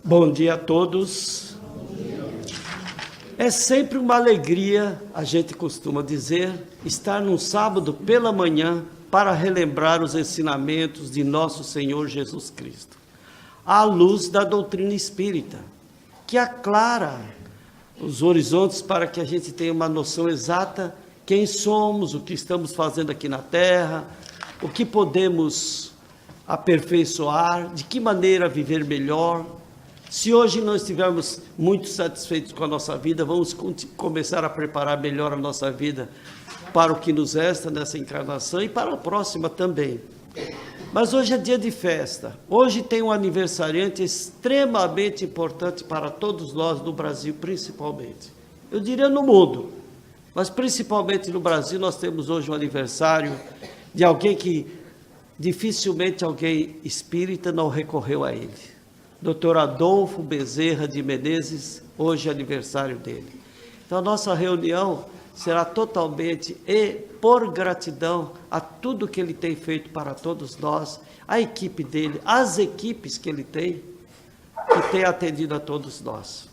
Bom dia a todos. É sempre uma alegria, a gente costuma dizer, estar num sábado pela manhã para relembrar os ensinamentos de nosso Senhor Jesus Cristo, à luz da doutrina espírita, que aclara os horizontes para que a gente tenha uma noção exata quem somos, o que estamos fazendo aqui na Terra, o que podemos aperfeiçoar, de que maneira viver melhor. Se hoje não estivermos muito satisfeitos com a nossa vida, vamos começar a preparar melhor a nossa vida para o que nos resta nessa encarnação e para a próxima também. Mas hoje é dia de festa. Hoje tem um aniversariante extremamente importante para todos nós no Brasil, principalmente. Eu diria no mundo, mas principalmente no Brasil nós temos hoje um aniversário de alguém que dificilmente alguém espírita não recorreu a ele. Dr. Adolfo Bezerra de Menezes, hoje é aniversário dele. Então a nossa reunião será totalmente e por gratidão a tudo que ele tem feito para todos nós, a equipe dele, as equipes que ele tem, que tem atendido a todos nós.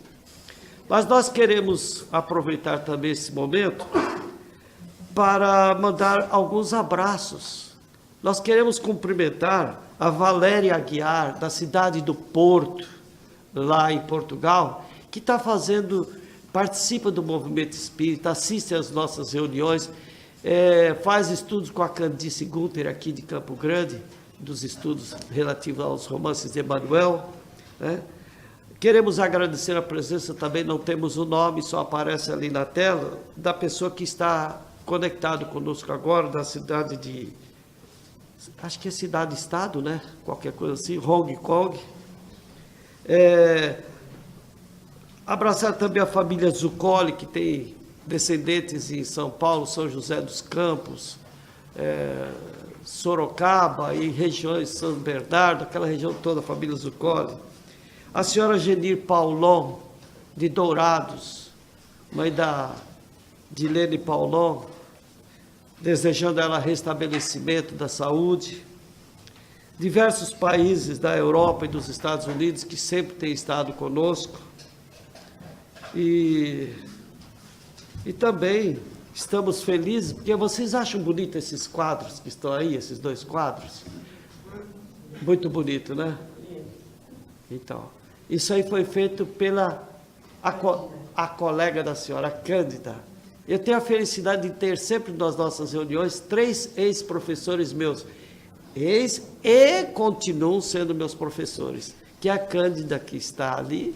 Mas nós queremos aproveitar também esse momento para mandar alguns abraços. Nós queremos cumprimentar a Valéria Aguiar, da cidade do Porto, lá em Portugal, que está participa do movimento espírita, assiste às nossas reuniões, faz estudos com a Candice Gunter aqui de Campo Grande, dos estudos relativos aos romances de Emmanuel, né? Queremos agradecer a presença, também não temos o nome, só aparece ali na tela, da pessoa que está conectado conosco agora, da cidade de... acho que é cidade-estado, né? Qualquer coisa assim, Hong Kong. Abraçar também a família Zuccoli, que tem descendentes em São Paulo, São José dos Campos, Sorocaba e regiões São Bernardo, aquela região toda, a família Zuccoli. A senhora Genir Paulon, de Dourados, mãe da Dilene Paulon, desejando ela restabelecimento da saúde. Diversos países da Europa e dos Estados Unidos que sempre têm estado conosco. E também estamos felizes, porque vocês acham bonito esses quadros que estão aí, esses dois quadros? Muito bonito, né? Então, isso aí foi feito pela a colega da senhora, a Cândida. Eu tenho a felicidade de ter sempre nas nossas reuniões 3 ex-professores meus, e continuam sendo meus professores, que é a Cândida, que está ali,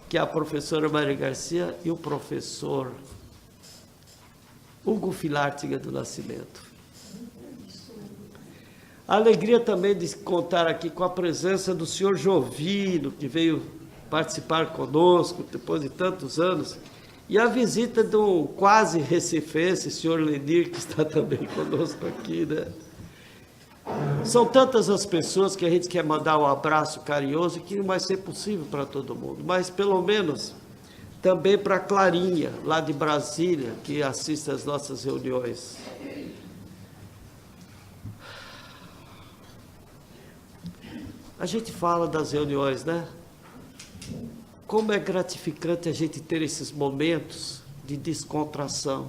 que é a professora Maria Garcia, e o professor Hugo Filártiga do Nascimento. A alegria também de contar aqui com a presença do senhor Jovino, que veio participar conosco depois de tantos anos, e a visita de um quase recifense, senhor Lenir, que está também conosco aqui, né? São tantas as pessoas que a gente quer mandar um abraço carinhoso, que não vai ser possível para todo mundo, mas pelo menos também para a Clarinha, lá de Brasília, que assiste às nossas reuniões. A gente fala das reuniões, né? Como é gratificante a gente ter esses momentos de descontração,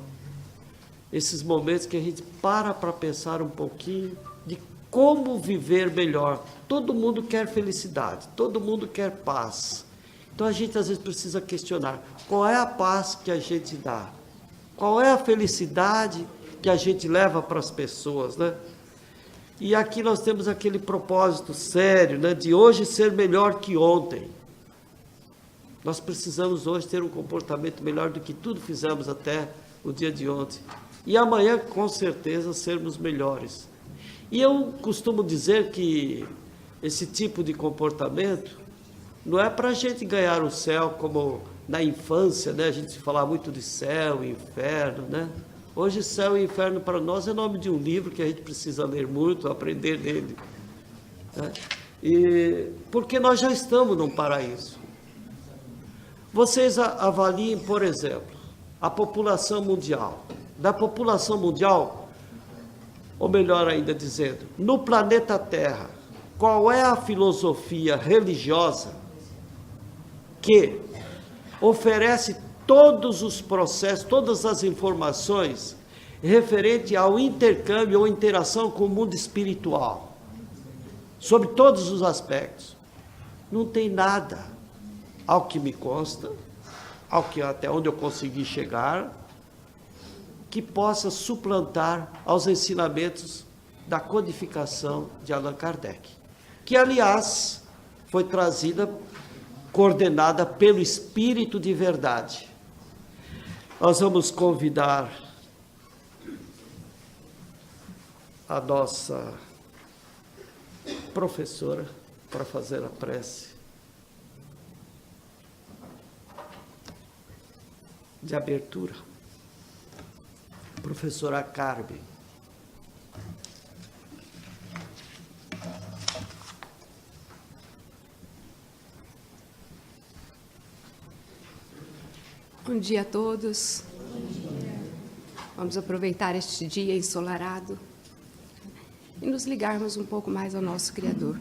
esses momentos que a gente para pensar um pouquinho de como viver melhor. Todo mundo quer felicidade, todo mundo quer paz. Então a gente às vezes precisa questionar, qual é a paz que a gente dá? Qual é a felicidade que a gente leva para as pessoas, né? E aqui nós temos aquele propósito sério, né, de hoje ser melhor que ontem. Nós precisamos hoje ter um comportamento melhor do que tudo fizemos até o dia de ontem. E amanhã, com certeza, sermos melhores. E eu costumo dizer que esse tipo de comportamento não é para a gente ganhar o céu como na infância, né? A gente se falava muito de céu e inferno, né? Hoje, céu e inferno para nós é nome de um livro que a gente precisa ler muito, aprender dele, né? E porque nós já estamos num paraíso. Vocês avaliem, por exemplo, a população mundial. Da população mundial, ou melhor ainda dizendo, no planeta Terra, qual é a filosofia religiosa que oferece todos os processos, todas as informações referente ao intercâmbio ou interação com o mundo espiritual, sobre todos os aspectos. Não tem nada, ao que me consta, até onde eu consegui chegar, que possa suplantar aos ensinamentos da codificação de Allan Kardec, que, aliás, foi coordenada pelo Espírito de Verdade. Nós vamos convidar a nossa professora para fazer a prece de abertura. Professora Carmen. Bom dia a todos. Vamos aproveitar este dia ensolarado e nos ligarmos um pouco mais ao nosso Criador.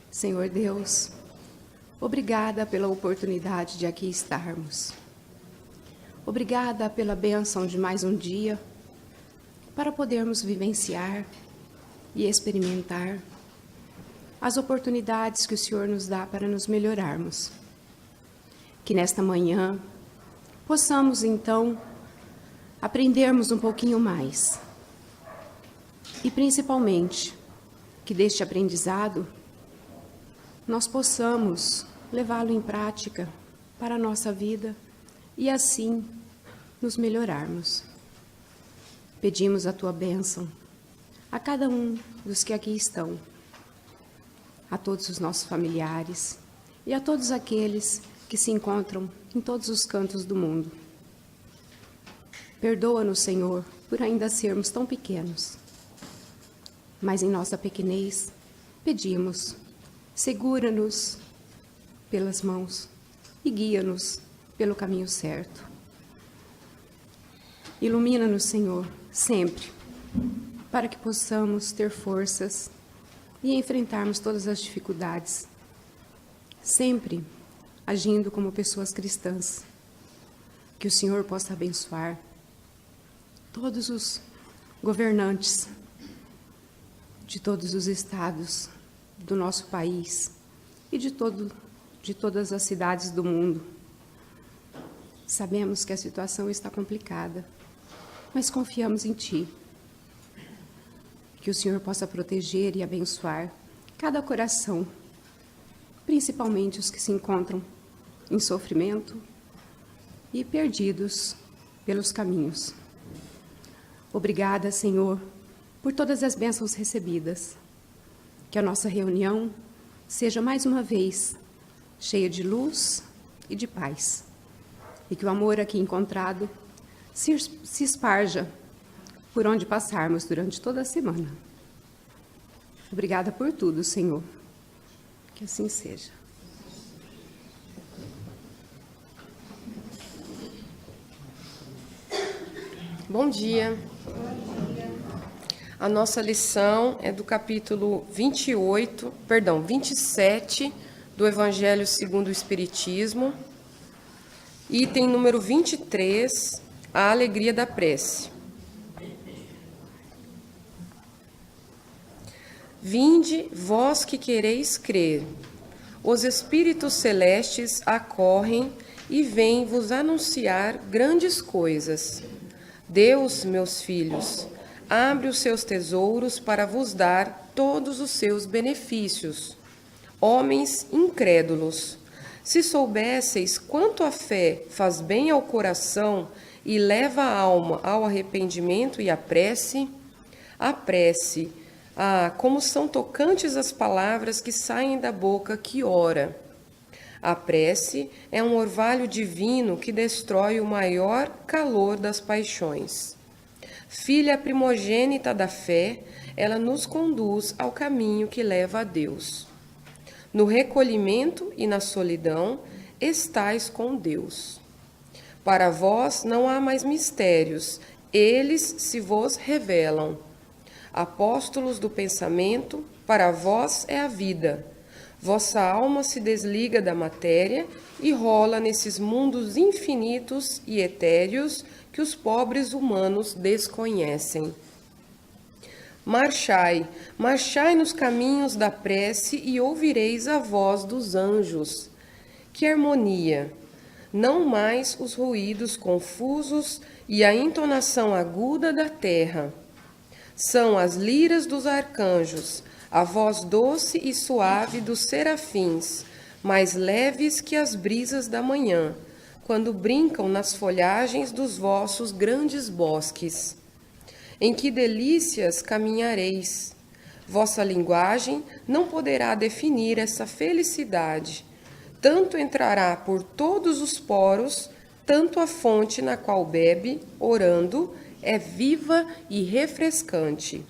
Senhor Deus, obrigada pela oportunidade de aqui estarmos. Obrigada pela bênção de mais um dia para podermos vivenciar e experimentar as oportunidades que o Senhor nos dá para nos melhorarmos. Que nesta manhã possamos, então, aprendermos um pouquinho mais. E, principalmente, que deste aprendizado nós possamos levá-lo em prática para a nossa vida e, assim, nos melhorarmos. Pedimos a Tua bênção a cada um dos que aqui estão, a todos os nossos familiares e a todos aqueles que se encontram em todos os cantos do mundo. Perdoa-nos, Senhor, por ainda sermos tão pequenos. Mas em nossa pequenez, pedimos, segura-nos pelas mãos e guia-nos pelo caminho certo. Ilumina-nos, Senhor, sempre, para que possamos ter forças e enfrentarmos todas as dificuldades, sempre agindo como pessoas cristãs. Que o Senhor possa abençoar todos os governantes de todos os estados do nosso país e de todas as cidades do mundo. Sabemos que a situação está complicada, mas confiamos em Ti. Que o Senhor possa proteger e abençoar cada coração, principalmente os que se encontram em sofrimento e perdidos pelos caminhos. Obrigada, Senhor, por todas as bênçãos recebidas. Que a nossa reunião seja mais uma vez cheia de luz e de paz. E que o amor aqui encontrado se esparja por onde passarmos durante toda a semana. Obrigada por tudo, Senhor. Que assim seja. Bom dia. A nossa lição é do capítulo 27 do Evangelho segundo o Espiritismo, item número 23, a alegria da prece. Vinde, vós que quereis crer, os espíritos celestes acorrem e vêm vos anunciar grandes coisas. Deus, meus filhos, abre os seus tesouros para vos dar todos os seus benefícios. Homens incrédulos, se soubesseis quanto a fé faz bem ao coração e leva a alma ao arrependimento e à prece, como são tocantes as palavras que saem da boca que ora. A prece é um orvalho divino que destrói o maior calor das paixões. Filha primogênita da fé, ela nos conduz ao caminho que leva a Deus. No recolhimento e na solidão, estais com Deus. Para vós não há mais mistérios, eles se vos revelam. Apóstolos do pensamento, para vós é a vida. Vossa alma se desliga da matéria e rola nesses mundos infinitos e etéreos que os pobres humanos desconhecem. Marchai, marchai nos caminhos da prece e ouvireis a voz dos anjos. Que harmonia! Não mais os ruídos confusos e a entonação aguda da terra. São as liras dos arcanjos, a voz doce e suave dos serafins, mais leves que as brisas da manhã, quando brincam nas folhagens dos vossos grandes bosques. Em que delícias caminhareis! Vossa linguagem não poderá definir essa felicidade. Tanto entrará por todos os poros, tanto a fonte na qual bebe, orando, é viva e refrescante.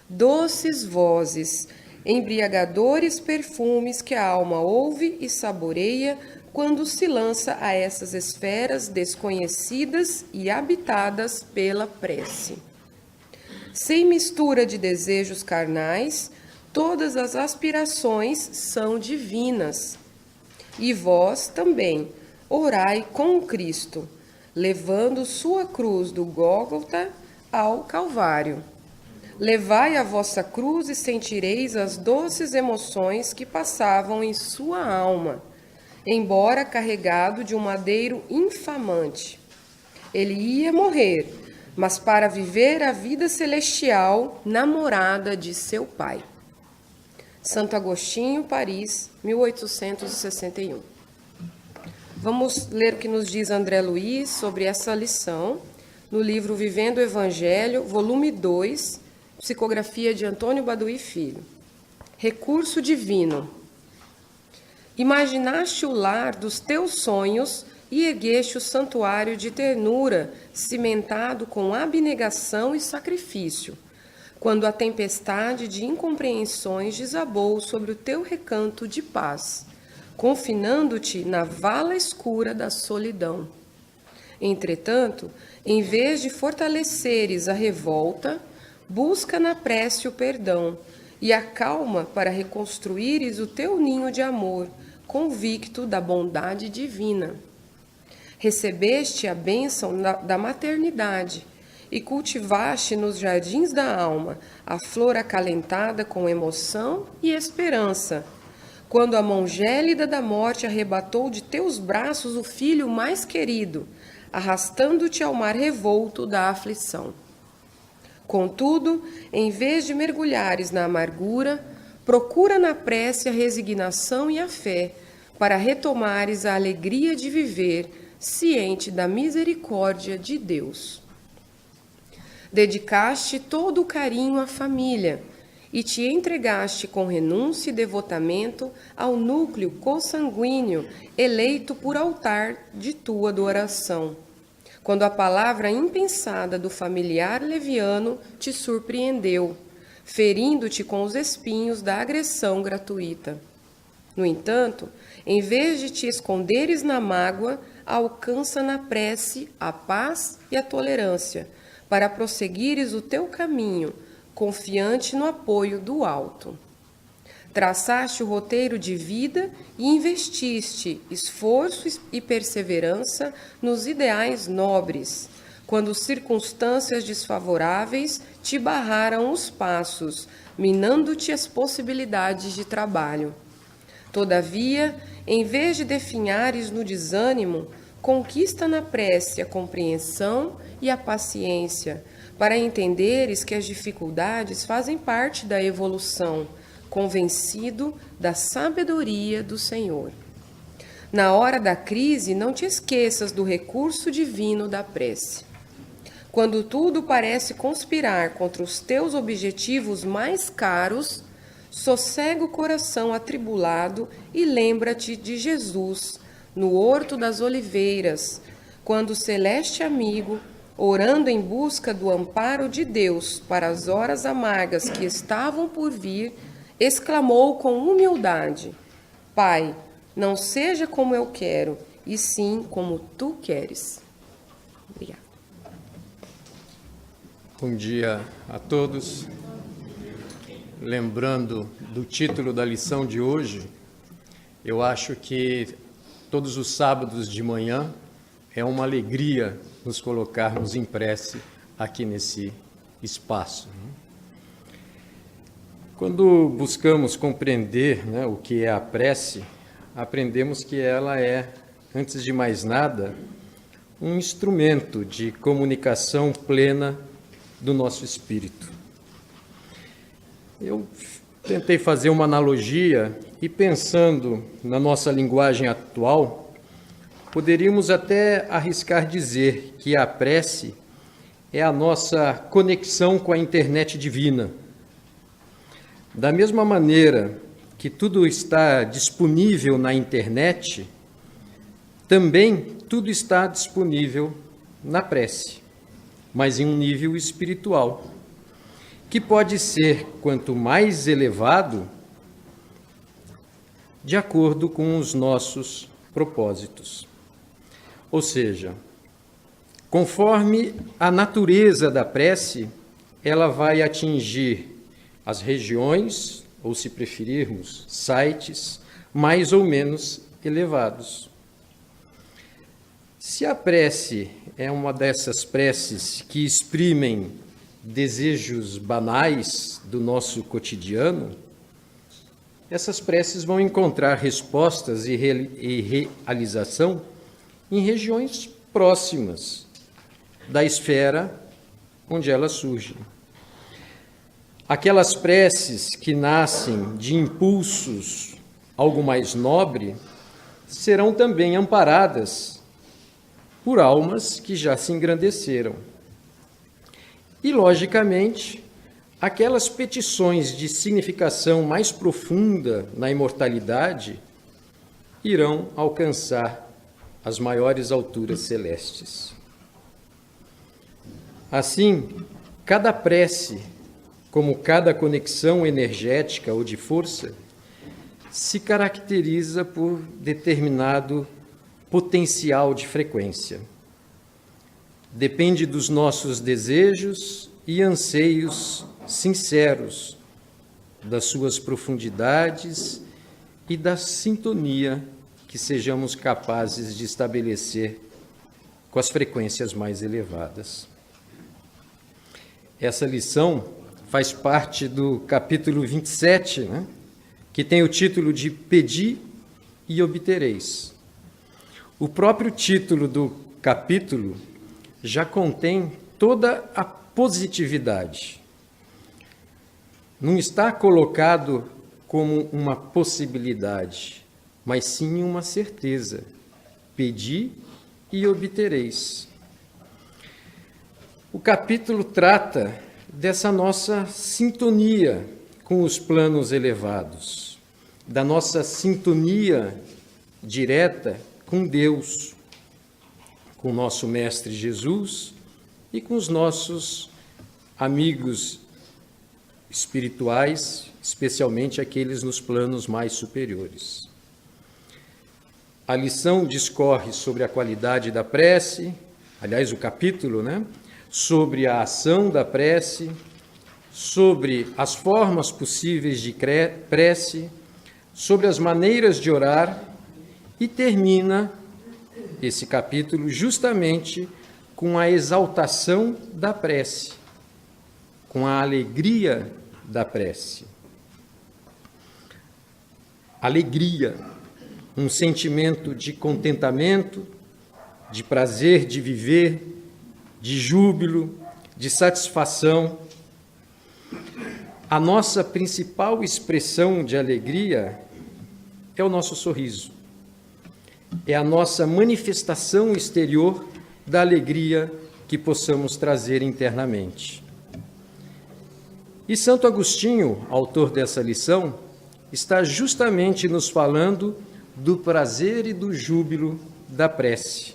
Doces vozes, embriagadores perfumes que a alma ouve e saboreia quando se lança a essas esferas desconhecidas e habitadas pela prece. Sem mistura de desejos carnais, todas as aspirações são divinas. E vós também, orai com o Cristo, levando sua cruz do Gólgota ao Calvário. Levai a vossa cruz e sentireis as doces emoções que passavam em sua alma, embora carregado de um madeiro infamante. Ele ia morrer, mas para viver a vida celestial na morada de seu Pai. Santo Agostinho, Paris, 1861. Vamos ler o que nos diz André Luiz sobre essa lição, no livro Vivendo o Evangelho, volume 2, psicografia de Antônio Baduí Filho. Recurso divino. Imaginaste o lar dos teus sonhos e ergueste o santuário de ternura, cimentado com abnegação e sacrifício, quando a tempestade de incompreensões desabou sobre o teu recanto de paz, confinando-te na vala escura da solidão. Entretanto, em vez de fortaleceres a revolta, busca na prece o perdão e a calma para reconstruires o teu ninho de amor, convicto da bondade divina. Recebeste a bênção da maternidade e cultivaste nos jardins da alma a flor acalentada com emoção e esperança, quando a mão gélida da morte arrebatou de teus braços o filho mais querido, arrastando-te ao mar revolto da aflição. Contudo, em vez de mergulhares na amargura, procura na prece a resignação e a fé, para retomares a alegria de viver, ciente da misericórdia de Deus. Dedicaste todo o carinho à família e te entregaste com renúncia e devotamento ao núcleo consanguíneo eleito por altar de tua adoração, quando a palavra impensada do familiar leviano te surpreendeu, ferindo-te com os espinhos da agressão gratuita. No entanto, em vez de te esconderes na mágoa, alcança na prece a paz e a tolerância, para prosseguires o teu caminho, confiante no apoio do alto. Traçaste o roteiro de vida e investiste esforço e perseverança nos ideais nobres, quando circunstâncias desfavoráveis te barraram os passos, minando-te as possibilidades de trabalho. Todavia, em vez de definhares no desânimo, conquista na prece a compreensão e a paciência, para entenderes que as dificuldades fazem parte da evolução, convencido da sabedoria do Senhor. Na hora da crise, não te esqueças do recurso divino da prece. Quando tudo parece conspirar contra os teus objetivos mais caros, sossega o coração atribulado e lembra-te de Jesus, no Horto das Oliveiras, quando o celeste amigo, orando em busca do amparo de Deus para as horas amargas que estavam por vir, exclamou com humildade: Pai, não seja como eu quero, e sim como tu queres. Obrigada. Bom dia a todos. lembrando do título da lição de hoje, eu acho que todos os sábados de manhã é uma alegria nos colocarmos em prece aqui nesse espaço. Quando buscamos compreender, né, o que é a prece, aprendemos que ela é, antes de mais nada, um instrumento de comunicação plena do nosso espírito. Eu tentei fazer uma analogia e, pensando na nossa linguagem atual, poderíamos até arriscar dizer que a prece é a nossa conexão com a internet divina. Da mesma maneira que tudo está disponível na internet, também tudo está disponível na prece, mas em um nível espiritual, que pode ser quanto mais elevado, de acordo com os nossos propósitos. Ou seja, conforme a natureza da prece, ela vai atingir as regiões, ou se preferirmos, sites, mais ou menos elevados. Se a prece é uma dessas preces que exprimem desejos banais do nosso cotidiano, essas preces vão encontrar respostas e realização em regiões próximas da esfera onde elas surgem. Aquelas preces que nascem de impulsos algo mais nobre serão também amparadas por almas que já se engrandeceram. E, logicamente, aquelas petições de significação mais profunda na imortalidade irão alcançar as maiores alturas celestes. Assim, cada prece, como cada conexão energética ou de força, se caracteriza por determinado potencial de frequência. Depende dos nossos desejos e anseios sinceros, das suas profundidades e da sintonia que sejamos capazes de estabelecer com as frequências mais elevadas. Essa lição faz parte do capítulo 27, né, que tem o título de Pedi e Obtereis. O próprio título do capítulo já contém toda a positividade. Não está colocado como uma possibilidade, mas sim uma certeza. Pedi e obtereis. O capítulo trata dessa nossa sintonia com os planos elevados, da nossa sintonia direta com Deus, com o nosso Mestre Jesus e com os nossos amigos espirituais, especialmente aqueles nos planos mais superiores. A lição discorre sobre a qualidade da prece, aliás, o capítulo, né? Sobre a ação da prece, sobre as formas possíveis de prece, sobre as maneiras de orar, e termina esse capítulo justamente com a exaltação da prece, com a alegria da prece. Alegria, um sentimento de contentamento, de prazer de viver, de júbilo, de satisfação. A nossa principal expressão de alegria é o nosso sorriso. É a nossa manifestação exterior da alegria que possamos trazer internamente. E Santo Agostinho, autor dessa lição, está justamente nos falando do prazer e do júbilo da prece.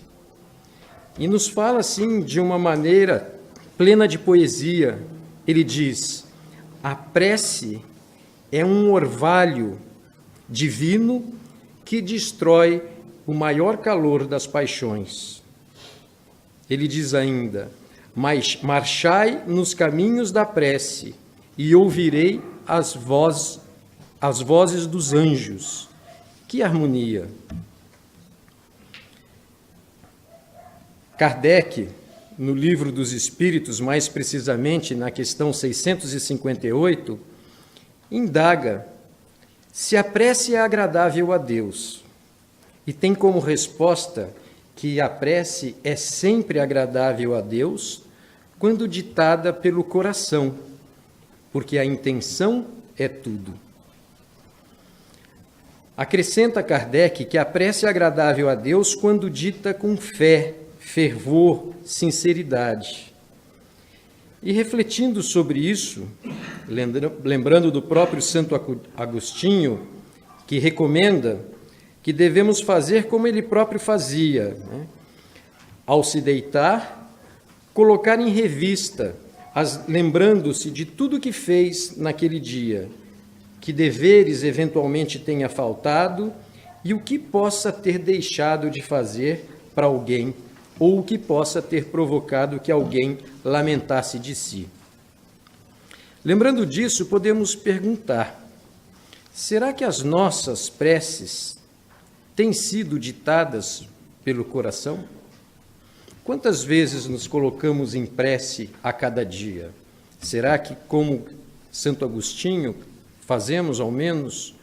E nos fala, assim, de uma maneira plena de poesia. Ele diz: a prece é um orvalho divino que destrói o maior calor das paixões. Ele diz ainda: mas marchai nos caminhos da prece, e ouvirei as vozes dos anjos. Que harmonia! Kardec, no Livro dos Espíritos, mais precisamente na questão 658, indaga se a prece é agradável a Deus e tem como resposta que a prece é sempre agradável a Deus quando ditada pelo coração, porque a intenção é tudo. Acrescenta Kardec que a prece é agradável a Deus quando dita com fé, fervor, sinceridade. E refletindo sobre isso, lembrando do próprio Santo Agostinho, que recomenda que devemos fazer como ele próprio fazia, né? Ao se deitar, colocar em revista, lembrando-se de tudo que fez naquele dia, que deveres eventualmente tenha faltado e o que possa ter deixado de fazer para alguém, ou o que possa ter provocado que alguém lamentasse de si. Lembrando disso, podemos perguntar: será que as nossas preces têm sido ditadas pelo coração? Quantas vezes nos colocamos em prece a cada dia? Será que, como Santo Agostinho, fazemos ao menos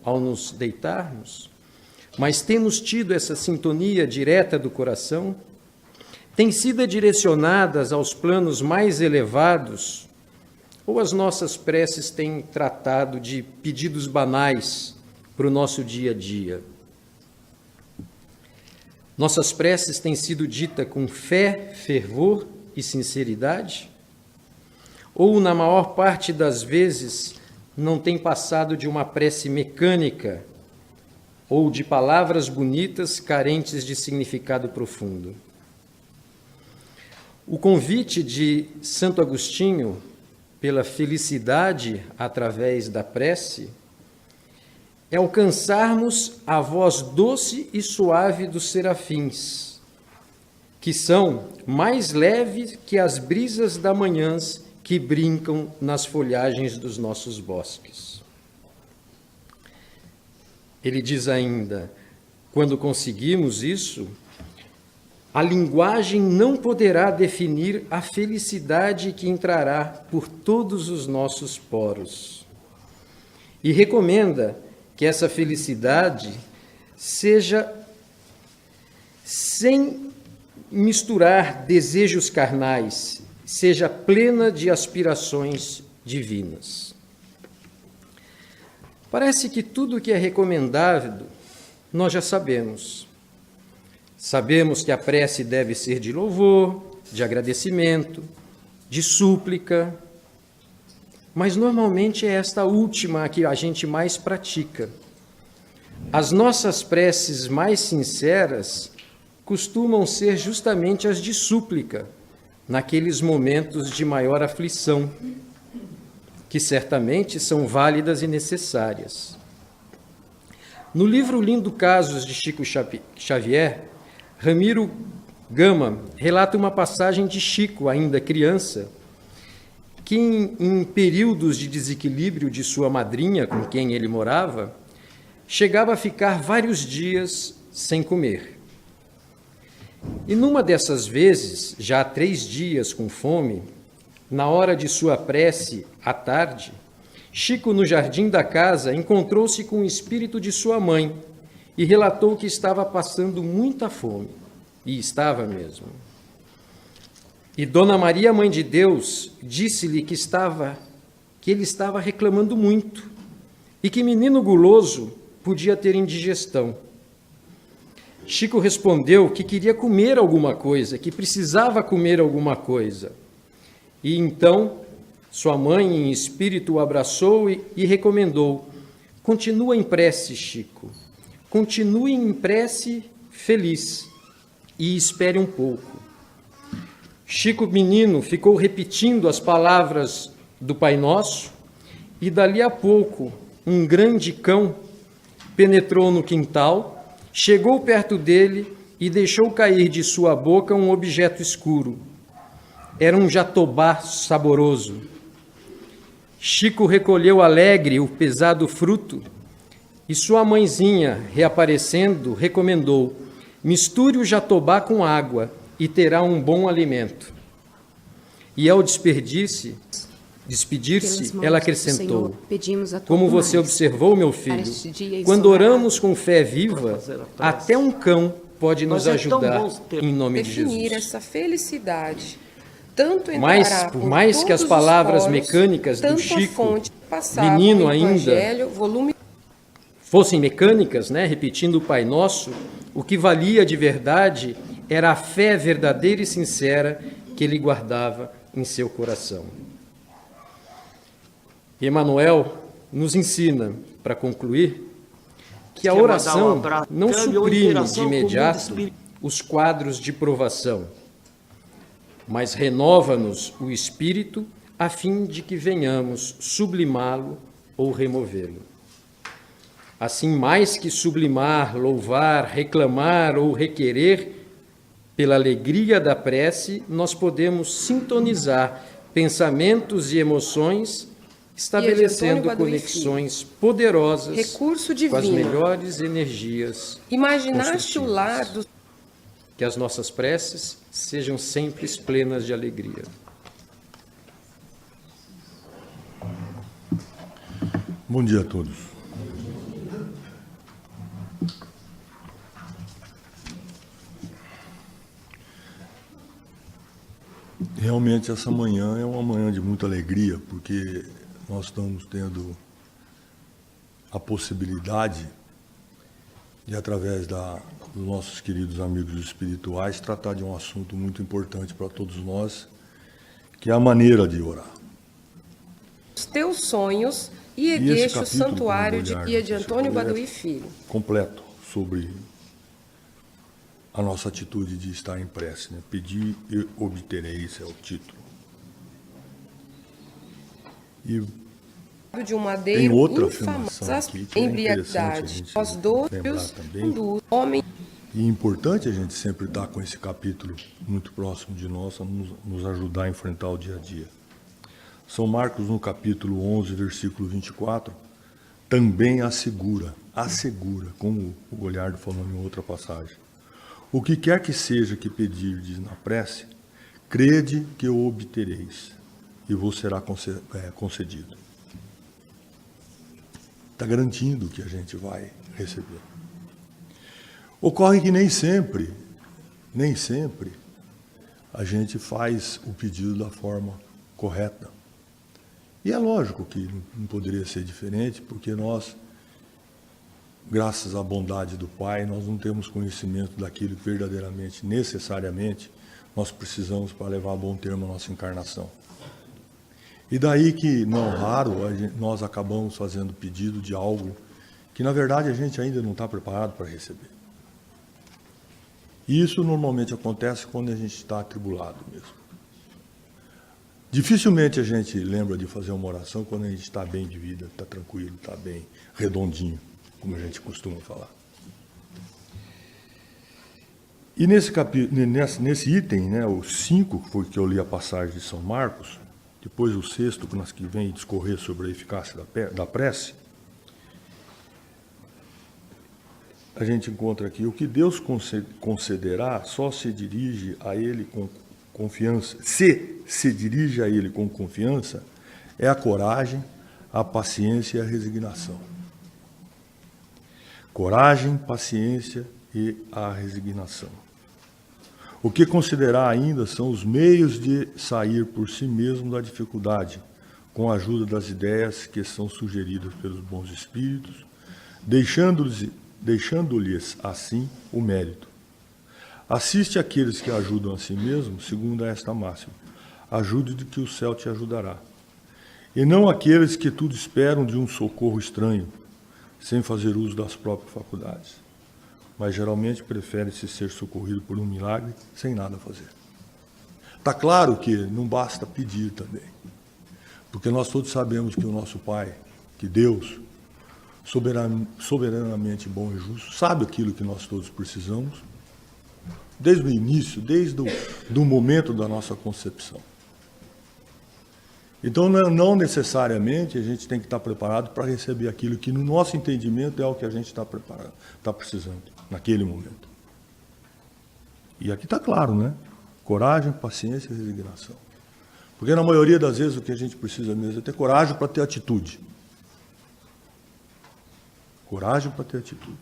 ao nos deitarmos? Mas temos tido essa sintonia direta do coração? Têm sido direcionadas aos planos mais elevados? Ou as nossas preces têm tratado de pedidos banais para o nosso dia a dia? Nossas preces têm sido ditas com fé, fervor e sinceridade? Ou, na maior parte das vezes, não tem passado de uma prece mecânica ou de palavras bonitas carentes de significado profundo? O convite de Santo Agostinho pela felicidade através da prece é alcançarmos a voz doce e suave dos serafins, que são mais leves que as brisas da manhã que brincam nas folhagens dos nossos bosques. Ele diz ainda: quando conseguimos isso, a linguagem não poderá definir a felicidade que entrará por todos os nossos poros. E recomenda que essa felicidade seja sem misturar desejos carnais, seja plena de aspirações divinas. Parece que tudo o que é recomendado nós já sabemos. Sabemos que a prece deve ser de louvor, de agradecimento, de súplica, mas normalmente é esta última a que a gente mais pratica. As nossas preces mais sinceras costumam ser justamente as de súplica, naqueles momentos de maior aflição, que certamente são válidas e necessárias. No livro Lindo Casos de Chico Xavier, Ramiro Gama relata uma passagem de Chico, ainda criança, que em períodos de desequilíbrio de sua madrinha, com quem ele morava, chegava a ficar vários dias sem comer. E numa dessas vezes, já há 3 dias com fome, na hora de sua prece, à tarde, Chico, no jardim da casa, encontrou-se com o espírito de sua mãe e relatou que estava passando muita fome. E estava mesmo. E Dona Maria, Mãe de Deus, disse-lhe que ele estava reclamando muito e que menino guloso podia ter indigestão. Chico respondeu que queria comer alguma coisa, que precisava comer alguma coisa. E então sua mãe, em espírito, o abraçou e recomendou: continua em prece, Chico, continue em prece feliz e espere um pouco. Chico, menino, ficou repetindo as palavras do Pai Nosso e dali a pouco um grande cão penetrou no quintal, chegou perto dele e deixou cair de sua boca um objeto escuro. Era um jatobá saboroso. Chico recolheu alegre o pesado fruto e sua mãezinha, reaparecendo, recomendou: misture o jatobá com água e terá um bom alimento. E ao despedir-se, ela acrescentou: como você observou, meu filho, quando oramos com fé viva, até um cão pode nos ajudar em nome de Jesus. Definir essa felicidade, tanto Mas, por mais que as palavras mecânicas do Chico, menino ainda, fossem mecânicas, né, repetindo o Pai Nosso, o que valia de verdade era a fé verdadeira e sincera que ele guardava em seu coração. Emmanuel nos ensina, para concluir, que a oração não suprime de imediato os quadros de provação, mas renova-nos o espírito a fim de que venhamos sublimá-lo ou removê-lo. Assim, mais que sublimar, louvar, reclamar ou requerer, pela alegria da prece, nós podemos sintonizar pensamentos e emoções, estabelecendo conexões poderosas com as melhores energias. Imaginaste o lar do... Que as nossas preces sejam sempre plenas de alegria. Bom dia a todos. Realmente essa manhã é uma manhã de muita alegria, porque nós estamos tendo a possibilidade de, através dos nossos queridos amigos espirituais, tratar de um assunto muito importante para todos nós, que é a maneira de orar. Os teus sonhos e ergueste o santuário de Pia de Antônio Baduí Filho. Completo sobre a nossa atitude de estar em prece, né? Pedir e obtereis é o título. E de um madeiro tem outra infamado, afirmação aqui que embriagadade, os dois do homem. E é importante a gente sempre estar com esse capítulo muito próximo de nós, a nos ajudar a enfrentar o dia a dia. São Marcos, no capítulo 11, versículo 24, também assegura, como o Goliardo falou em outra passagem. O que quer que seja que pedirdes na prece, crede que o obtereis, e vos será concedido. Está garantindo que a gente vai receber. Ocorre que nem sempre, a gente faz o pedido da forma correta. E é lógico que não poderia ser diferente, porque nós, graças à bondade do Pai, nós não temos conhecimento daquilo que verdadeiramente, necessariamente, nós precisamos para levar a bom termo a nossa encarnação. E daí que, não raro, nós acabamos fazendo pedido de algo que, na verdade, a gente ainda não está preparado para receber. E isso normalmente acontece quando a gente está atribulado mesmo. Dificilmente a gente lembra de fazer uma oração quando a gente está bem de vida, está tranquilo, está bem redondinho, como a gente costuma falar. E nesse item, né, o 5, que foi que eu li a passagem de São Marcos, depois o 6º, que vem discorrer sobre a eficácia da prece, a gente encontra aqui: o que Deus concederá só se dirige a Ele com confiança. Se dirige a Ele com confiança, é a coragem, a paciência e a resignação. Coragem, paciência e a resignação. O que considerar ainda são os meios de sair por si mesmo da dificuldade, com a ajuda das ideias que são sugeridas pelos bons espíritos, deixando-lhes assim o mérito. Assiste àqueles que ajudam a si mesmos, segundo esta máxima: ajude-te que o céu te ajudará. E não aqueles que tudo esperam de um socorro estranho, sem fazer uso das próprias faculdades, mas geralmente prefere-se ser socorrido por um milagre sem nada fazer. Está claro que não basta pedir também, porque nós todos sabemos que o nosso Pai, que Deus, soberanamente bom e justo, sabe aquilo que nós todos precisamos, desde o início, desde o momento da nossa concepção. Então, não necessariamente a gente tem que estar preparado para receber aquilo que, no nosso entendimento, é o que a gente está preparando, está precisando, naquele momento. E aqui está claro, né? Coragem, paciência e resignação. Porque, na maioria das vezes, o que a gente precisa mesmo é ter coragem para ter atitude. Coragem para ter atitude.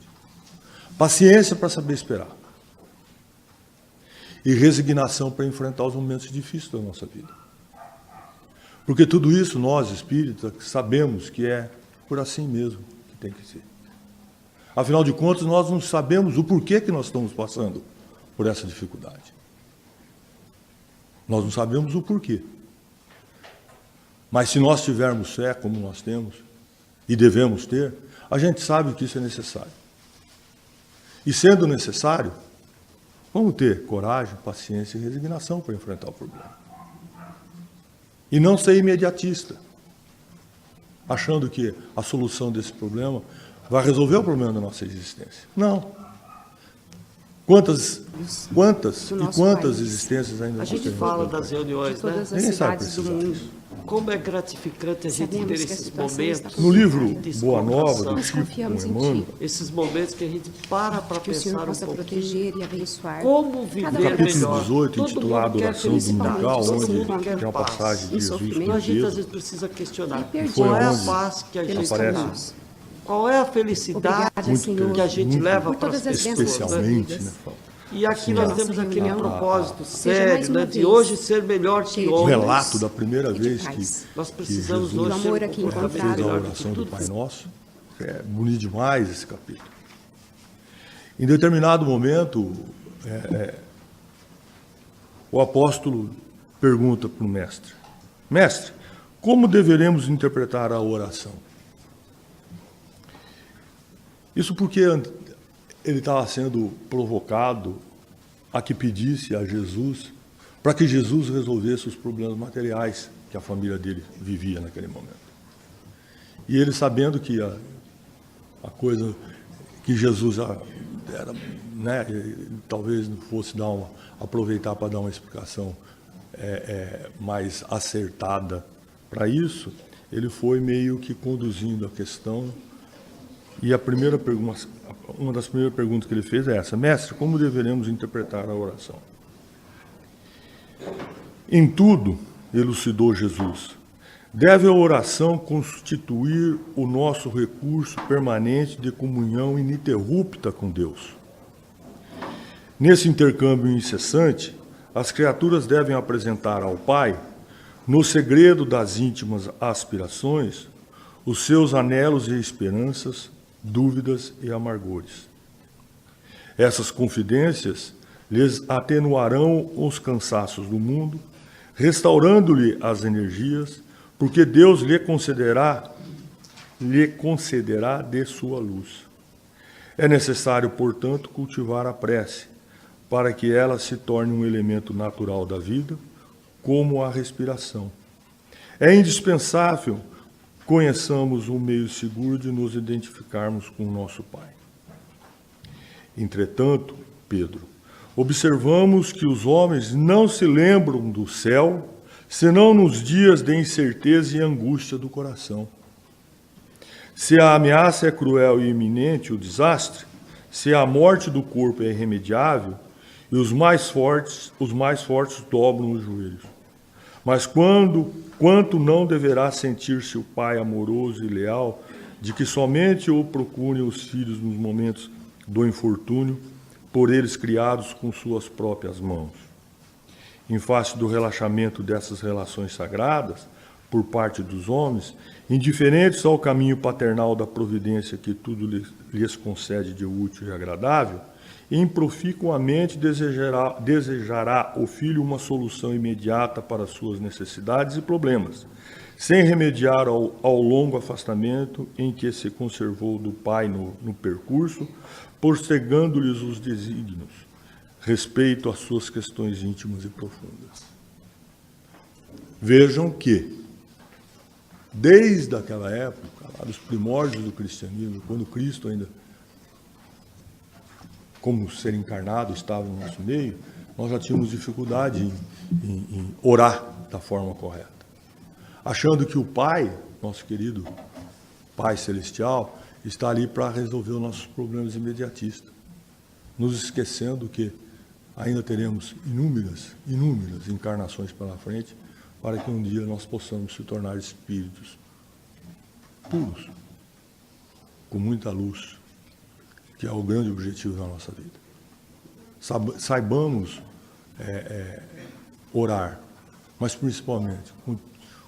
Paciência para saber esperar. E resignação para enfrentar os momentos difíceis da nossa vida. Porque tudo isso, nós, espíritas, sabemos que é por assim mesmo que tem que ser. Afinal de contas, nós não sabemos o porquê que nós estamos passando por essa dificuldade. Nós não sabemos o porquê. Mas se nós tivermos fé, como nós temos, e devemos ter, a gente sabe que isso é necessário. E sendo necessário, vamos ter coragem, paciência e resignação para enfrentar o problema. E não ser imediatista, achando que a solução desse problema vai resolver o problema da nossa existência. Não. Quantas existências ainda A gente temos? fala das reuniões, De todas né? as Ninguém sabe cidades do precisar mundo. disso. Como é gratificante a gente Sabemos ter que a esses situação momentos. está No livro de Boa Nova, do descontração. Nós Chico confiamos em Emmanuel, Ti. Esses momentos que a gente para Que o Senhor pensar um possa pouquinho proteger e abençoar. como viver Cada melhor. capítulo 18, Todo intitulado mundo quer Oração felicidade, Dominical, todo onde mundo quer tem uma paz. passagem de E Jesus sofrimento. Então com a gente às Pedro. vezes precisa questionar E perdido. qual é a Foi paz que a pelos gente aparece. caminhos. dá. Qual é a felicidade Obrigada, Senhor, que a gente leva por para as todas as pessoas. bênçãos Né? Especialmente, vidas. né? E aqui Sim, nós a temos nossa aquele reunião propósito seja mais sério, uma né, de vez hoje ser melhor que cheia de O ontem. relato da primeira e de vez paz. Nós que precisamos Jesus hoje O amor ser aqui um pouco encontrado. fez a melhor do oração que do tudo. Pai Nosso. É bonito demais esse capítulo. Em determinado momento, o apóstolo pergunta para o mestre: Mestre, como deveremos interpretar a oração? Isso porque ele estava sendo provocado a que pedisse a Jesus para que Jesus resolvesse os problemas materiais que a família dele vivia naquele momento. E ele, sabendo que a coisa que Jesus era, né, talvez fosse aproveitar para dar uma explicação mais acertada para isso, ele foi meio que conduzindo a questão. E uma das primeiras perguntas que ele fez é essa: Mestre, como deveremos interpretar a oração? Em tudo, elucidou Jesus, deve a oração constituir o nosso recurso permanente de comunhão ininterrupta com Deus. Nesse intercâmbio incessante, as criaturas devem apresentar ao Pai, no segredo das íntimas aspirações, os seus anelos e esperanças, dúvidas e amargores. Essas confidências lhes atenuarão os cansaços do mundo, restaurando-lhe as energias, porque Deus lhe concederá de sua luz. É necessário, portanto, cultivar a prece, para que ela se torne um elemento natural da vida, como a respiração. É indispensável conheçamos um meio seguro de nos identificarmos com o nosso Pai. Entretanto, Pedro, observamos que os homens não se lembram do céu, senão nos dias de incerteza e angústia do coração. Se a ameaça é cruel e iminente, o desastre, se a morte do corpo é irremediável, e os mais fortes dobram os joelhos. Mas quanto não deverá sentir-se o pai amoroso e leal, de que somente o procurem os filhos nos momentos do infortúnio, por eles criados com suas próprias mãos. Em face do relaxamento dessas relações sagradas, por parte dos homens, indiferentes ao caminho paternal da providência que tudo lhes concede de útil e agradável, improficuamente desejará o filho uma solução imediata para suas necessidades e problemas, sem remediar ao longo afastamento em que se conservou do pai no percurso, postergando-lhes os desígnios, respeito às suas questões íntimas e profundas. Vejam que, desde aquela época, lá dos primórdios do cristianismo, quando Cristo ainda, como ser encarnado, estava no nosso meio, nós já tínhamos dificuldade em orar da forma correta. achando que o Pai, nosso querido Pai Celestial, está ali para resolver os nossos problemas imediatistas, nos esquecendo que ainda teremos inúmeras encarnações pela frente, para que um dia nós possamos se tornar espíritos puros, com muita luz, que é o grande objetivo da nossa vida. Saibamos orar, mas principalmente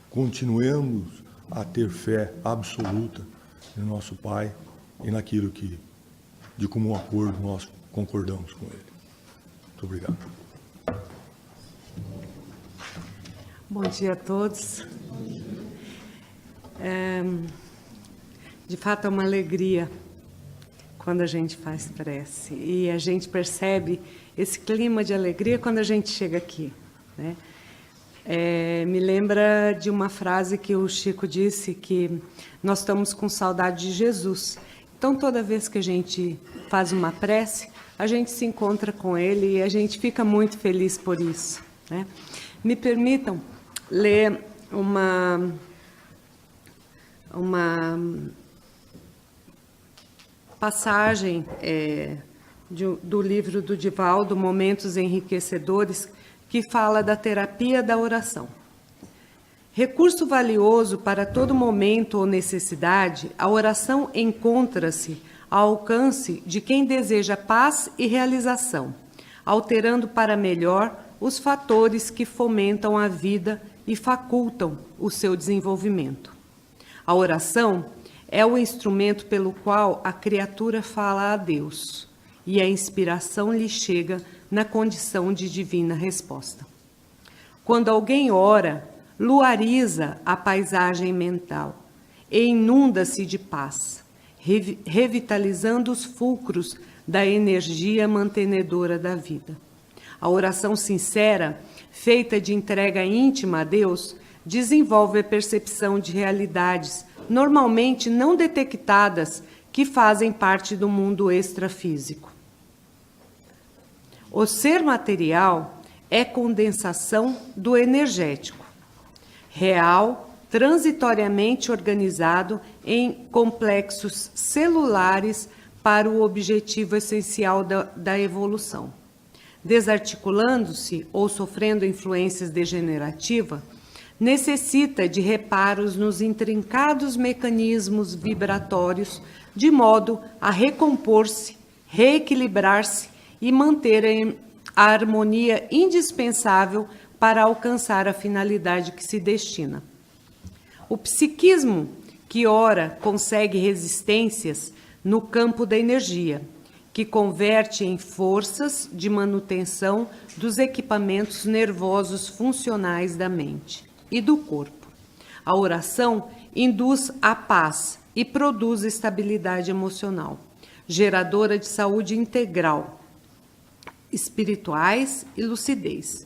continuemos a ter fé absoluta no nosso Pai e naquilo que, de comum acordo, nós concordamos com Ele. Muito obrigado. Bom dia a todos. De fato, é uma alegria quando a gente faz prece. E a gente percebe esse clima de alegria quando a gente chega aqui, né? Me lembra de uma frase que o Chico disse, que nós estamos com saudade de Jesus. Então, toda vez que a gente faz uma prece, a gente se encontra com Ele e a gente fica muito feliz por isso, né? Me permitam ler uma passagem do livro do Divaldo, Momentos Enriquecedores, que fala da terapia da oração. Recurso valioso para todo momento ou necessidade, a oração encontra-se ao alcance de quem deseja paz e realização, alterando para melhor os fatores que fomentam a vida e facultam o seu desenvolvimento. A oração é o instrumento pelo qual a criatura fala a Deus, e a inspiração lhe chega na condição de divina resposta. Quando alguém ora, luariza a paisagem mental e inunda-se de paz, revitalizando os fulcros da energia mantenedora da vida. A oração sincera, feita de entrega íntima a Deus, desenvolve a percepção de realidades normalmente não detectadas que fazem parte do mundo extrafísico. O ser material é condensação do energético, real, transitoriamente organizado em complexos celulares para o objetivo essencial da evolução. Desarticulando-se ou sofrendo influências degenerativas, necessita de reparos nos intrincados mecanismos vibratórios, de modo a recompor-se, reequilibrar-se e manter a harmonia indispensável para alcançar a finalidade que se destina. O psiquismo, que ora consegue resistências no campo da energia, que converte em forças de manutenção dos equipamentos nervosos funcionais da mente e do corpo. A oração induz a paz e produz estabilidade emocional, geradora de saúde integral, espirituais e lucidez.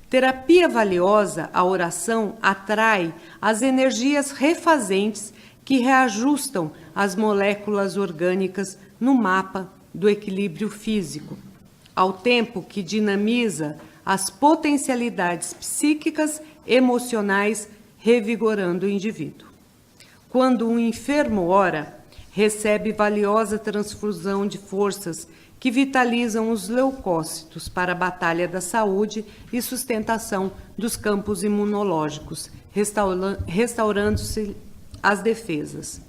Terapia valiosa, a oração atrai as energias refazentes que reajustam as moléculas orgânicas no mapa do equilíbrio físico, ao tempo que dinamiza as potencialidades psíquicas, emocionais, revigorando o indivíduo. Quando um enfermo ora, recebe valiosa transfusão de forças que vitalizam os leucócitos para a batalha da saúde e sustentação dos campos imunológicos, restaurando-se as defesas.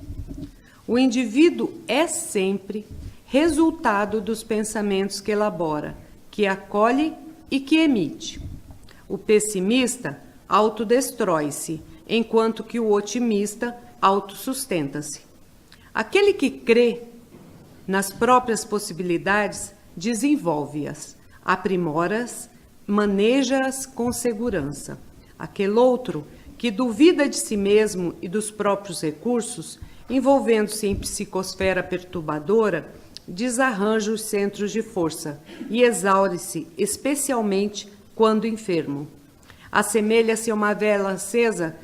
O indivíduo é sempre resultado dos pensamentos que elabora, que acolhe e que emite. O pessimista autodestrói-se, enquanto que o otimista autossustenta-se. Aquele que crê nas próprias possibilidades desenvolve-as, aprimora-as, maneja-as com segurança. Aquele outro que duvida de si mesmo e dos próprios recursos, envolvendo-se em psicosfera perturbadora, desarranja os centros de força e exaure-se, especialmente quando enfermo. Assemelha-se a uma vela acesa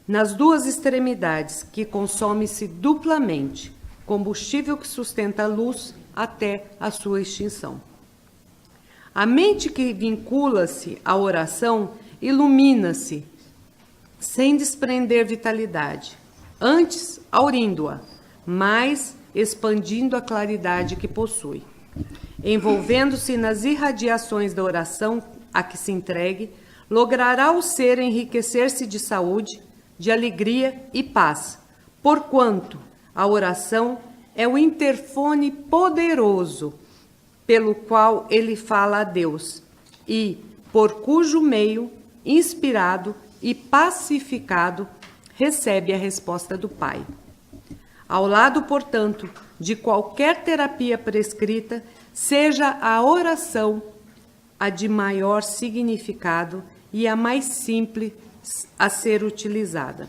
nas duas extremidades, que consome-se duplamente, combustível que sustenta a luz até a sua extinção. A mente que vincula-se à oração ilumina-se sem desprender vitalidade, antes aurindo-a, mas expandindo a claridade que possui. Envolvendo-se nas irradiações da oração a que se entregue, logrará o ser enriquecer-se de saúde, de alegria e paz, porquanto a oração é o interfone poderoso pelo qual ele fala a Deus e por cujo meio, inspirado e pacificado, recebe a resposta do Pai. Ao lado, portanto, de qualquer terapia prescrita, seja a oração a de maior significado e a mais simples a ser utilizada.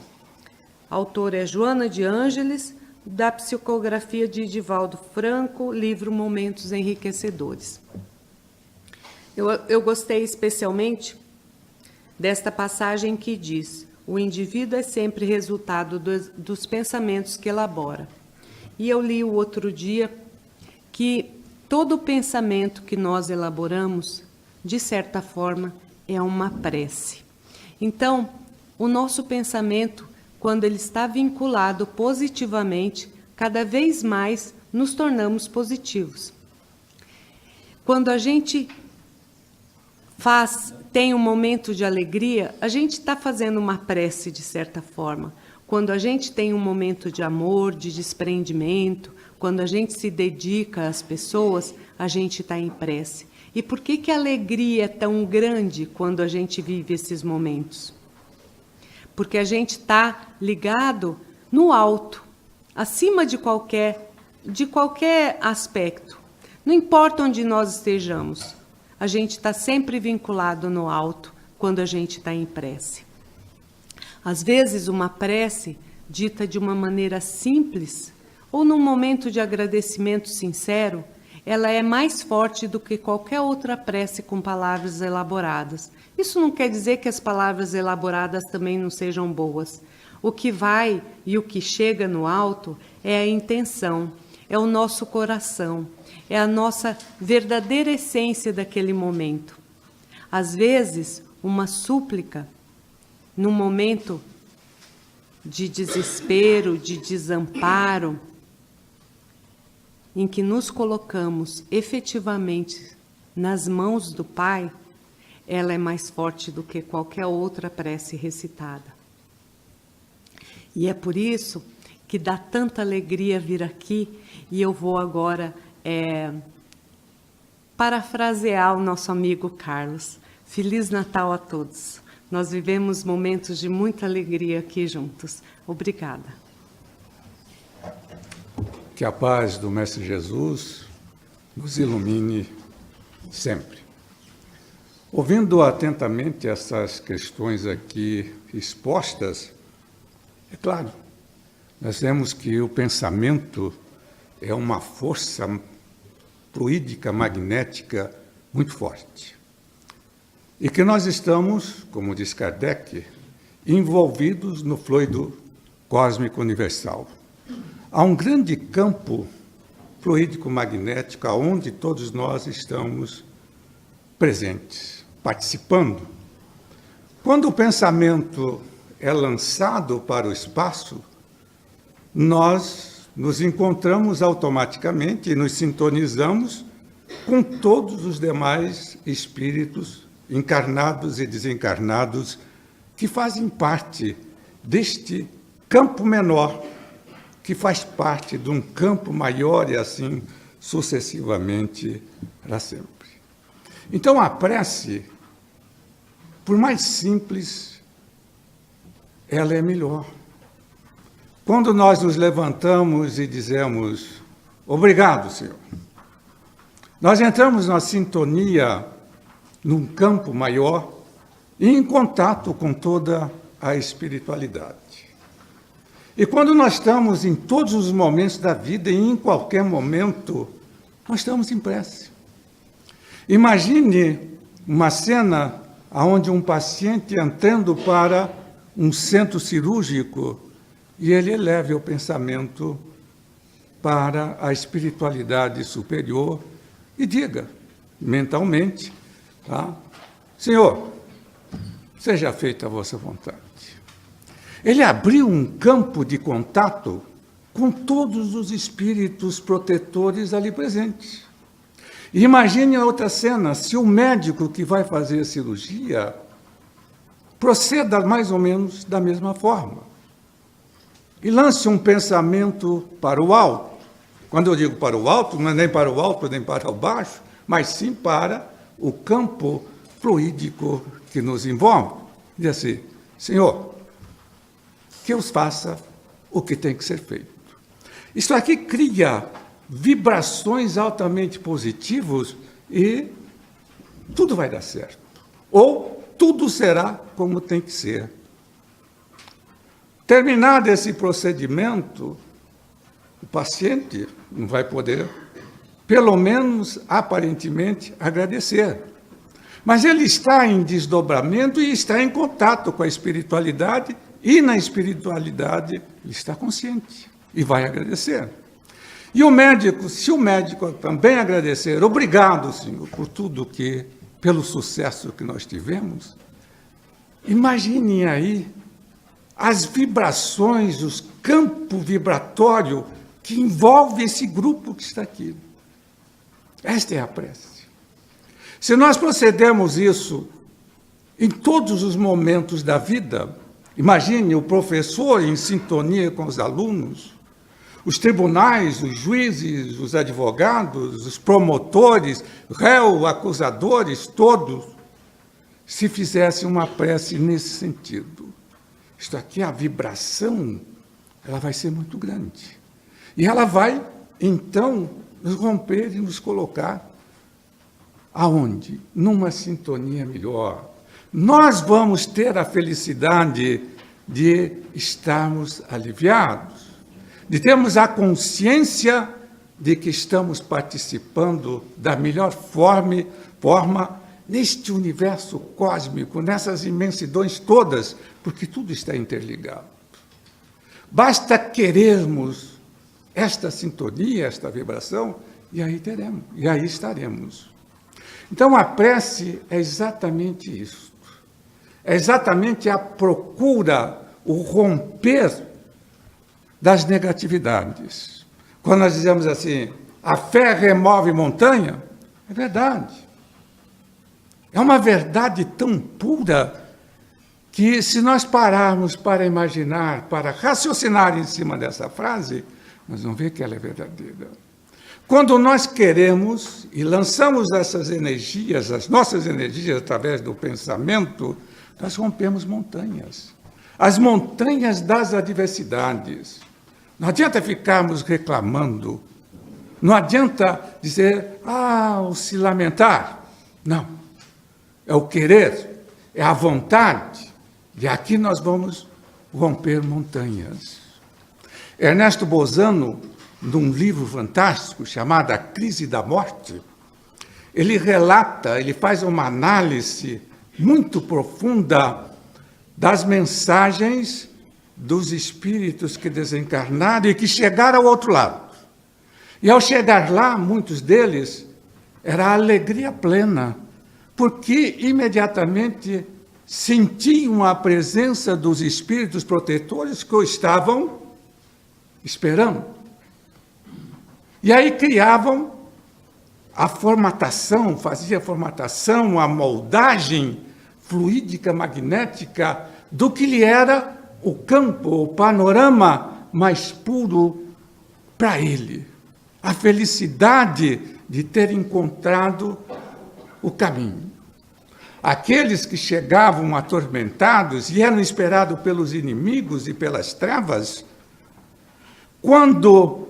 A autora é Joana de Ângeles, da psicografia de Divaldo Franco, livro Momentos Enriquecedores. Eu gostei especialmente desta passagem que diz: o indivíduo é sempre resultado dos pensamentos que elabora. E eu li o outro dia que todo pensamento que nós elaboramos, de certa forma, é uma prece. Então, o nosso pensamento, quando ele está vinculado positivamente, cada vez mais nos tornamos positivos. Quando a gente tem um momento de alegria, a gente está fazendo uma prece de certa forma. Quando a gente tem um momento de amor, de desprendimento, quando a gente se dedica às pessoas, a gente está em prece. E por que a alegria é tão grande quando a gente vive esses momentos? Porque a gente está ligado no alto, acima de qualquer aspecto. Não importa onde nós estejamos, a gente está sempre vinculado no alto quando a gente está em prece. Às vezes, uma prece dita de uma maneira simples ou num momento de agradecimento sincero, ela é mais forte do que qualquer outra prece com palavras elaboradas. Isso não quer dizer que as palavras elaboradas também não sejam boas. O que vai e o que chega no alto é a intenção, é o nosso coração, é a nossa verdadeira essência daquele momento. Às vezes, uma súplica, num momento de desespero, de desamparo, em que nos colocamos efetivamente nas mãos do Pai, ela é mais forte do que qualquer outra prece recitada. E é por isso que dá tanta alegria vir aqui, e eu vou agora parafrasear o nosso amigo Carlos. Feliz Natal a todos. Nós vivemos momentos de muita alegria aqui juntos. Obrigada. Que a paz do Mestre Jesus nos ilumine sempre. Ouvindo atentamente essas questões aqui expostas, é claro, nós vemos que o pensamento é uma força fluídica, magnética muito forte. E que nós estamos, como diz Kardec, envolvidos no fluido cósmico universal. Há um grande campo fluídico-magnético onde todos nós estamos presentes, participando. Quando o pensamento é lançado para o espaço, nós nos encontramos automaticamente e nos sintonizamos com todos os demais espíritos encarnados e desencarnados que fazem parte deste campo menor, que faz parte de um campo maior e assim sucessivamente para sempre. Então a prece, por mais simples, ela é melhor. Quando nós nos levantamos e dizemos, obrigado, Senhor, nós entramos na sintonia, num campo maior e em contato com toda a espiritualidade. E quando nós estamos em todos os momentos da vida e em qualquer momento, nós estamos em prece. Imagine uma cena onde um paciente entrando para um centro cirúrgico e ele eleva o pensamento para a espiritualidade superior e diga mentalmente, tá? Senhor, seja feita a vossa vontade. Ele abriu um campo de contato com todos os espíritos protetores ali presentes. E imagine a outra cena, se o médico que vai fazer a cirurgia proceda mais ou menos da mesma forma e lance um pensamento para o alto. Quando eu digo para o alto, não é nem para o alto nem para o baixo, mas sim para o campo fluídico que nos envolve. Diz assim: Senhor, que eu faça o que tem que ser feito. Isso aqui cria vibrações altamente positivas e tudo vai dar certo. Ou tudo será como tem que ser. Terminado esse procedimento, o paciente não vai poder, pelo menos aparentemente, agradecer. Mas ele está em desdobramento e está em contato com a espiritualidade, e na espiritualidade ele está consciente e vai agradecer. E o médico, se o médico também agradecer, obrigado, Senhor, por tudo que, pelo sucesso que nós tivemos, imaginem aí as vibrações, os campos vibratórios que envolve esse grupo que está aqui. Esta é a prece. Se nós procedermos isso em todos os momentos da vida, imagine o professor em sintonia com os alunos, os tribunais, os juízes, os advogados, os promotores, réus, acusadores, todos, se fizessem uma prece nesse sentido. Isto aqui, a vibração, ela vai ser muito grande. E ela vai, então, nos romper e nos colocar aonde? Numa sintonia melhor. Nós vamos ter a felicidade de estarmos aliviados, de termos a consciência de que estamos participando da melhor forma neste universo cósmico, nessas imensidões todas, porque tudo está interligado. Basta querermos esta sintonia, esta vibração, e aí teremos, e aí estaremos. Então, a prece é exatamente isso. É exatamente a procura, o romper das negatividades. Quando nós dizemos assim, a fé remove montanha, é verdade. É uma verdade tão pura que, se nós pararmos para imaginar, para raciocinar em cima dessa frase, nós vamos ver que ela é verdadeira. Quando nós queremos e lançamos essas energias, as nossas energias através do pensamento, nós rompemos montanhas. As montanhas das adversidades. Não adianta ficarmos reclamando. Não adianta dizer, ou se lamentar. Não. É o querer, é a vontade. E aqui nós vamos romper montanhas. Ernesto Bozano, num livro fantástico chamado A Crise da Morte, ele relata, ele faz uma análise muito profunda das mensagens dos espíritos que desencarnaram e que chegaram ao outro lado. E ao chegar lá, muitos deles, era a alegria plena, porque imediatamente sentiam a presença dos espíritos protetores que o estavam esperando. E aí criavam a formatação, fazia a formatação, a moldagem fluídica, magnética, do que lhe era o campo, o panorama mais puro para ele. A felicidade de ter encontrado o caminho. Aqueles que chegavam atormentados e eram esperados pelos inimigos e pelas trevas, quando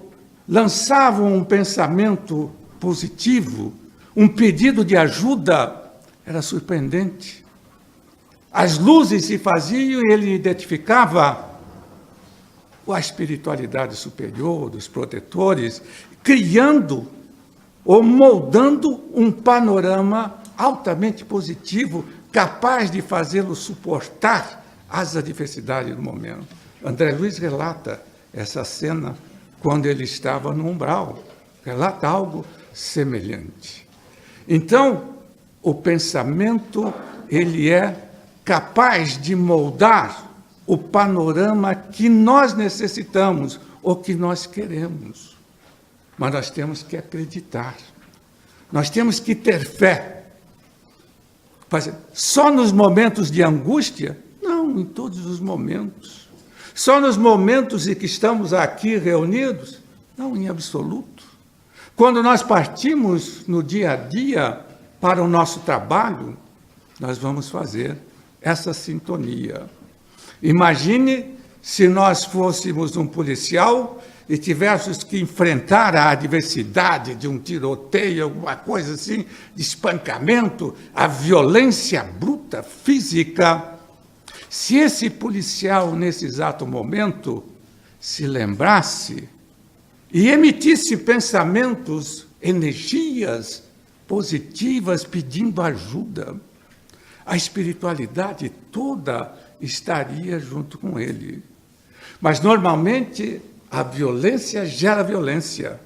lançavam um pensamento positivo, um pedido de ajuda, era surpreendente. As luzes se faziam e ele identificava a espiritualidade superior dos protetores, criando ou moldando um panorama altamente positivo, capaz de fazê-lo suportar as adversidades do momento. André Luiz relata essa cena quando ele estava no umbral, relata algo semelhante. Então, o pensamento, ele é capaz de moldar o panorama que nós necessitamos ou que nós queremos. Mas nós temos que acreditar. Nós temos que ter fé. Só nos momentos de angústia? Não, em todos os momentos. Só nos momentos em que estamos aqui reunidos? Não, em absoluto. Quando nós partimos no dia a dia para o nosso trabalho, nós vamos fazer essa sintonia. Imagine se nós fôssemos um policial e tivéssemos que enfrentar a adversidade de um tiroteio, alguma coisa assim, de espancamento, a violência bruta, física. Se esse policial, nesse exato momento, se lembrasse e emitisse pensamentos, energias positivas pedindo ajuda, a espiritualidade toda estaria junto com ele. Mas, normalmente, a violência gera violência.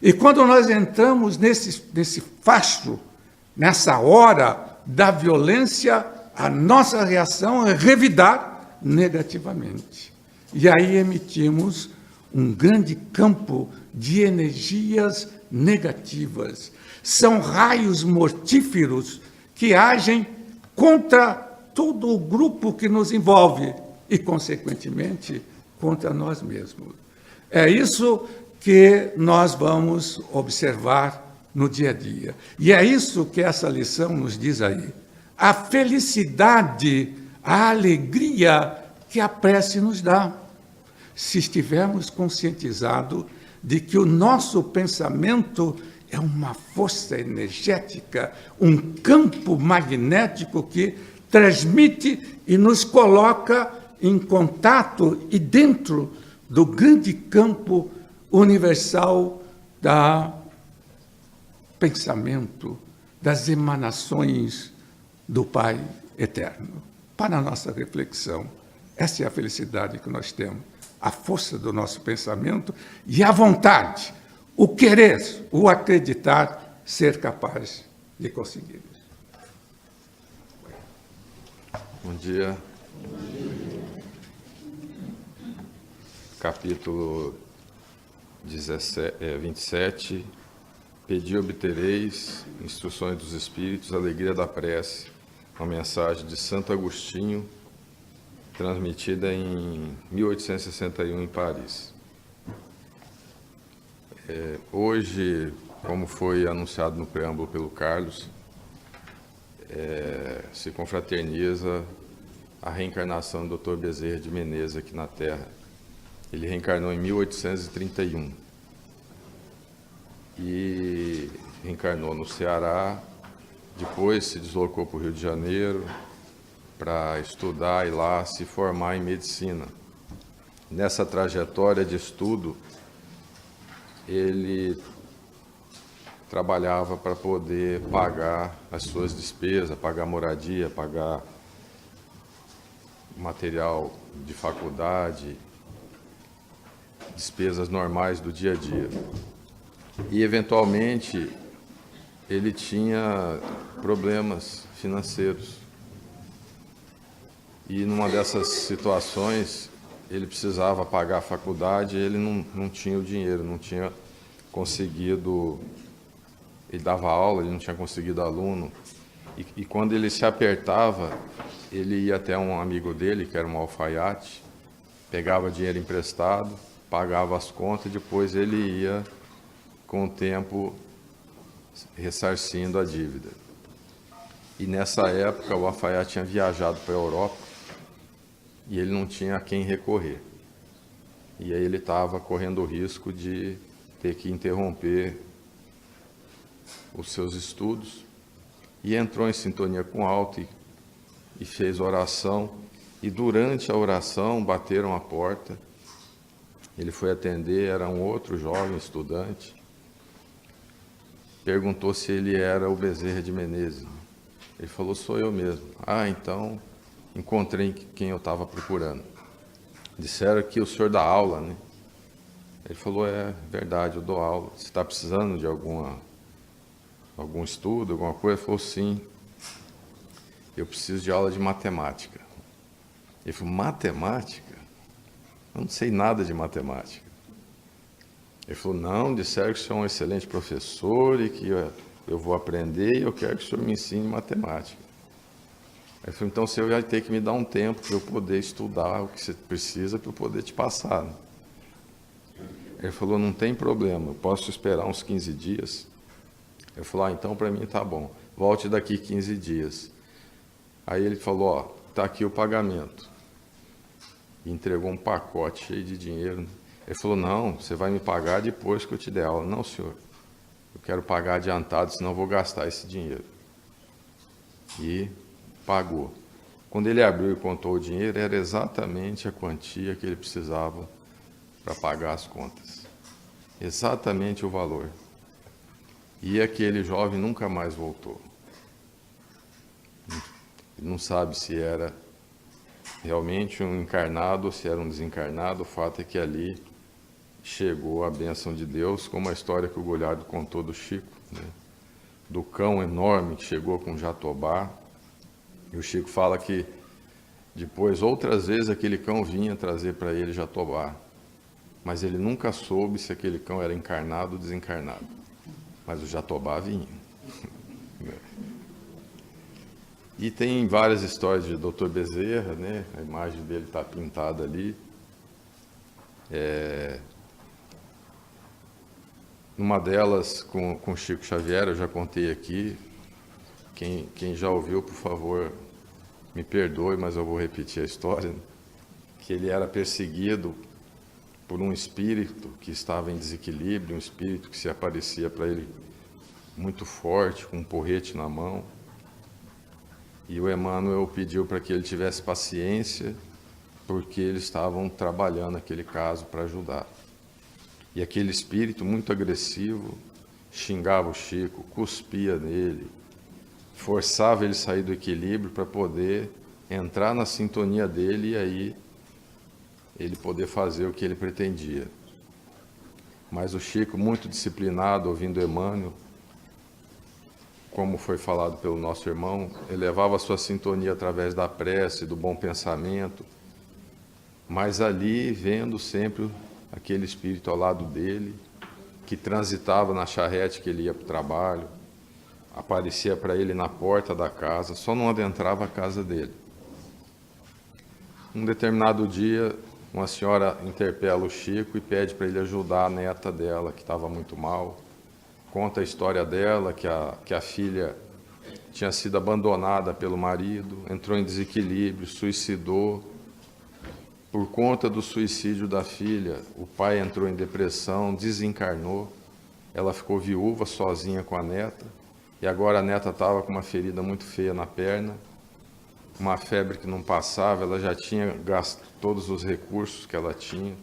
E quando nós entramos nesse facho, nessa hora da violência, a nossa reação é revidar negativamente. E aí emitimos um grande campo de energias negativas. São raios mortíferos que agem contra todo o grupo que nos envolve e, consequentemente, contra nós mesmos. É isso que nós vamos observar no dia a dia. E é isso que essa lição nos diz aí. A felicidade, a alegria que a prece nos dá, se estivermos conscientizados de que o nosso pensamento é uma força energética, um campo magnético que transmite e nos coloca em contato e dentro do grande campo universal da pensamento, das emanações do Pai Eterno. Para a nossa reflexão, essa é a felicidade que nós temos, a força do nosso pensamento e a vontade, o querer, o acreditar, ser capaz de conseguir isso. Bom dia. Capítulo 27. Pedi obtereis, instruções dos Espíritos, alegria da prece. Uma mensagem de Santo Agostinho, transmitida em 1861 em Paris. Hoje, como foi anunciado no preâmbulo pelo Carlos, se confraterniza a reencarnação do Dr. Bezerra de Menezes aqui na Terra. Ele reencarnou em 1831 e reencarnou no Ceará, depois se deslocou para o Rio de Janeiro para estudar e lá se formar em medicina. Nessa trajetória de estudo, ele trabalhava para poder pagar as suas despesas, pagar moradia, pagar material de faculdade, despesas normais do dia a dia. E, eventualmente, ele tinha problemas financeiros. E, numa dessas situações, ele precisava pagar a faculdade e ele não tinha o dinheiro, não tinha conseguido. Ele dava aula, ele não tinha conseguido aluno. E quando ele se apertava, ele ia até um amigo dele, que era um alfaiate, pegava dinheiro emprestado, pagava as contas e depois ele ia, com o tempo, ressarcindo a dívida. E nessa época o alfaiate tinha viajado para a Europa e ele não tinha a quem recorrer. E aí ele estava correndo o risco de ter que interromper os seus estudos e entrou em sintonia com o alto e fez oração. E durante a oração bateram a porta. Ele foi atender, era um outro jovem estudante. Perguntou se ele era o Bezerra de Menezes. Ele falou, sou eu mesmo. Ah, então encontrei quem eu estava procurando. Disseram que o senhor dá aula, né? Ele falou, é verdade, eu dou aula. Você está precisando de algum estudo, alguma coisa? Ele falou, sim, eu preciso de aula de matemática. Ele falou, matemática? Eu não sei nada de matemática. Ele falou, não, disseram que o senhor é um excelente professor e que eu vou aprender e eu quero que o senhor me ensine matemática. Ele falou, então o senhor vai ter que me dar um tempo para eu poder estudar o que você precisa para eu poder te passar. Ele falou, não tem problema, eu posso esperar uns 15 dias. Ele falou, então para mim tá bom, volte daqui 15 dias. Aí ele falou, tá aqui o pagamento. E entregou um pacote cheio de dinheiro. Ele falou, não, você vai me pagar depois que eu te der aula. Não, senhor, eu quero pagar adiantado, senão eu vou gastar esse dinheiro. E pagou. Quando ele abriu e contou o dinheiro, era exatamente a quantia que ele precisava para pagar as contas. Exatamente o valor. E aquele jovem nunca mais voltou. Ele não sabe se era realmente um encarnado ou se era um desencarnado. O fato é que ali chegou a bênção de Deus, como a história que o Goulhardo contou do Chico, né? Do cão enorme que chegou com Jatobá. E o Chico fala que depois, outras vezes, aquele cão vinha trazer para ele Jatobá. Mas ele nunca soube se aquele cão era encarnado ou desencarnado. Mas o Jatobá vinha. E tem várias histórias de Dr. Bezerra, né? A imagem dele está pintada ali. Numa delas, com Chico Xavier, eu já contei aqui. Quem já ouviu, por favor, me perdoe, mas eu vou repetir a história. Que ele era perseguido por um espírito que estava em desequilíbrio, um espírito que se aparecia para ele muito forte, com um porrete na mão. E o Emmanuel pediu para que ele tivesse paciência, porque eles estavam trabalhando aquele caso para ajudar. E aquele espírito muito agressivo xingava o Chico, cuspia nele, forçava ele a sair do equilíbrio para poder entrar na sintonia dele e aí ele poder fazer o que ele pretendia. Mas o Chico, muito disciplinado, ouvindo Emmanuel, como foi falado pelo nosso irmão, elevava a sua sintonia através da prece, do bom pensamento, mas ali vendo sempre aquele espírito ao lado dele, que transitava na charrete que ele ia para o trabalho, aparecia para ele na porta da casa, só não adentrava a casa dele. Um determinado dia, uma senhora interpela o Chico e pede para ele ajudar a neta dela, que estava muito mal. Conta a história dela, que a filha tinha sido abandonada pelo marido, entrou em desequilíbrio, suicidou. Por conta do suicídio da filha, o pai entrou em depressão, desencarnou. Ela ficou viúva, sozinha com a neta. E agora a neta estava com uma ferida muito feia na perna, uma febre que não passava, ela já tinha gasto todos os recursos que ela tinha.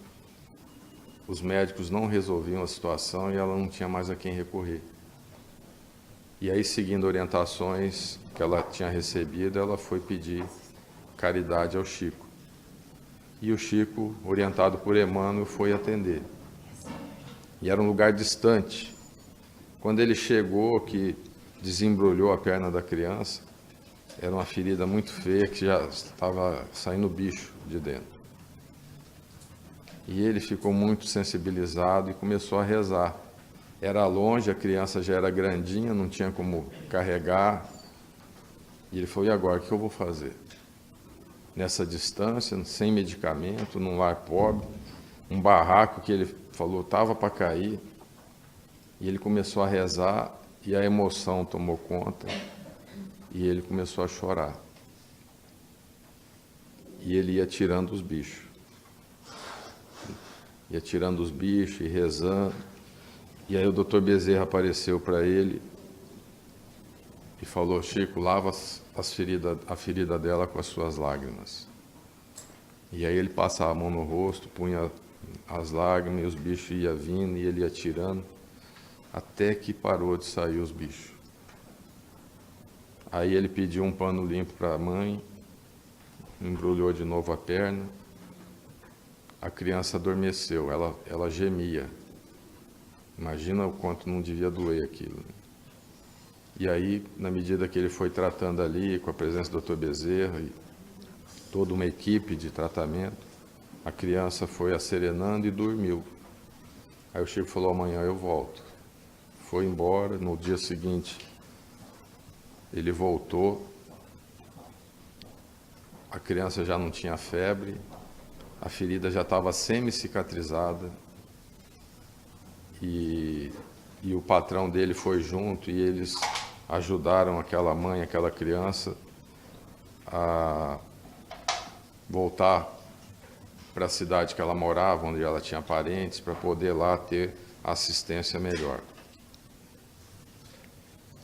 Os médicos não resolviam a situação e ela não tinha mais a quem recorrer. E aí, seguindo orientações que ela tinha recebido, ela foi pedir caridade ao Chico. E o Chico, orientado por Emmanuel, foi atender. E era um lugar distante. Quando ele chegou, que desembrulhou a perna da criança, era uma ferida muito feia que já estava saindo bicho de dentro. E ele ficou muito sensibilizado e começou a rezar. Era longe, a criança já era grandinha, não tinha como carregar. E ele falou, e agora, o que eu vou fazer? Nessa distância, sem medicamento, num lar pobre, um barraco que ele falou estava para cair. E ele começou a rezar e a emoção tomou conta. E ele começou a chorar. E ele ia tirando os bichos. Ia tirando os bichos e rezando. E aí o Dr. Bezerra apareceu para ele e falou, Chico, lava a ferida dela com as suas lágrimas. E aí ele passava a mão no rosto, punha as lágrimas e os bichos iam vindo e ele ia tirando, até que parou de sair os bichos. Aí ele pediu um pano limpo para a mãe, embrulhou de novo a perna. A criança adormeceu, ela gemia. Imagina o quanto não devia doer aquilo. E aí, na medida que ele foi tratando ali, com a presença do Dr. Bezerra, e toda uma equipe de tratamento. A criança foi acerenando e dormiu. Aí o Chico falou, amanhã eu volto. Foi embora, no dia seguinte ele voltou, a criança já não tinha febre, a ferida já estava semi-cicatrizada e o patrão dele foi junto e eles ajudaram aquela mãe, aquela criança a voltar para a cidade que ela morava, onde ela tinha parentes, para poder lá ter assistência melhor.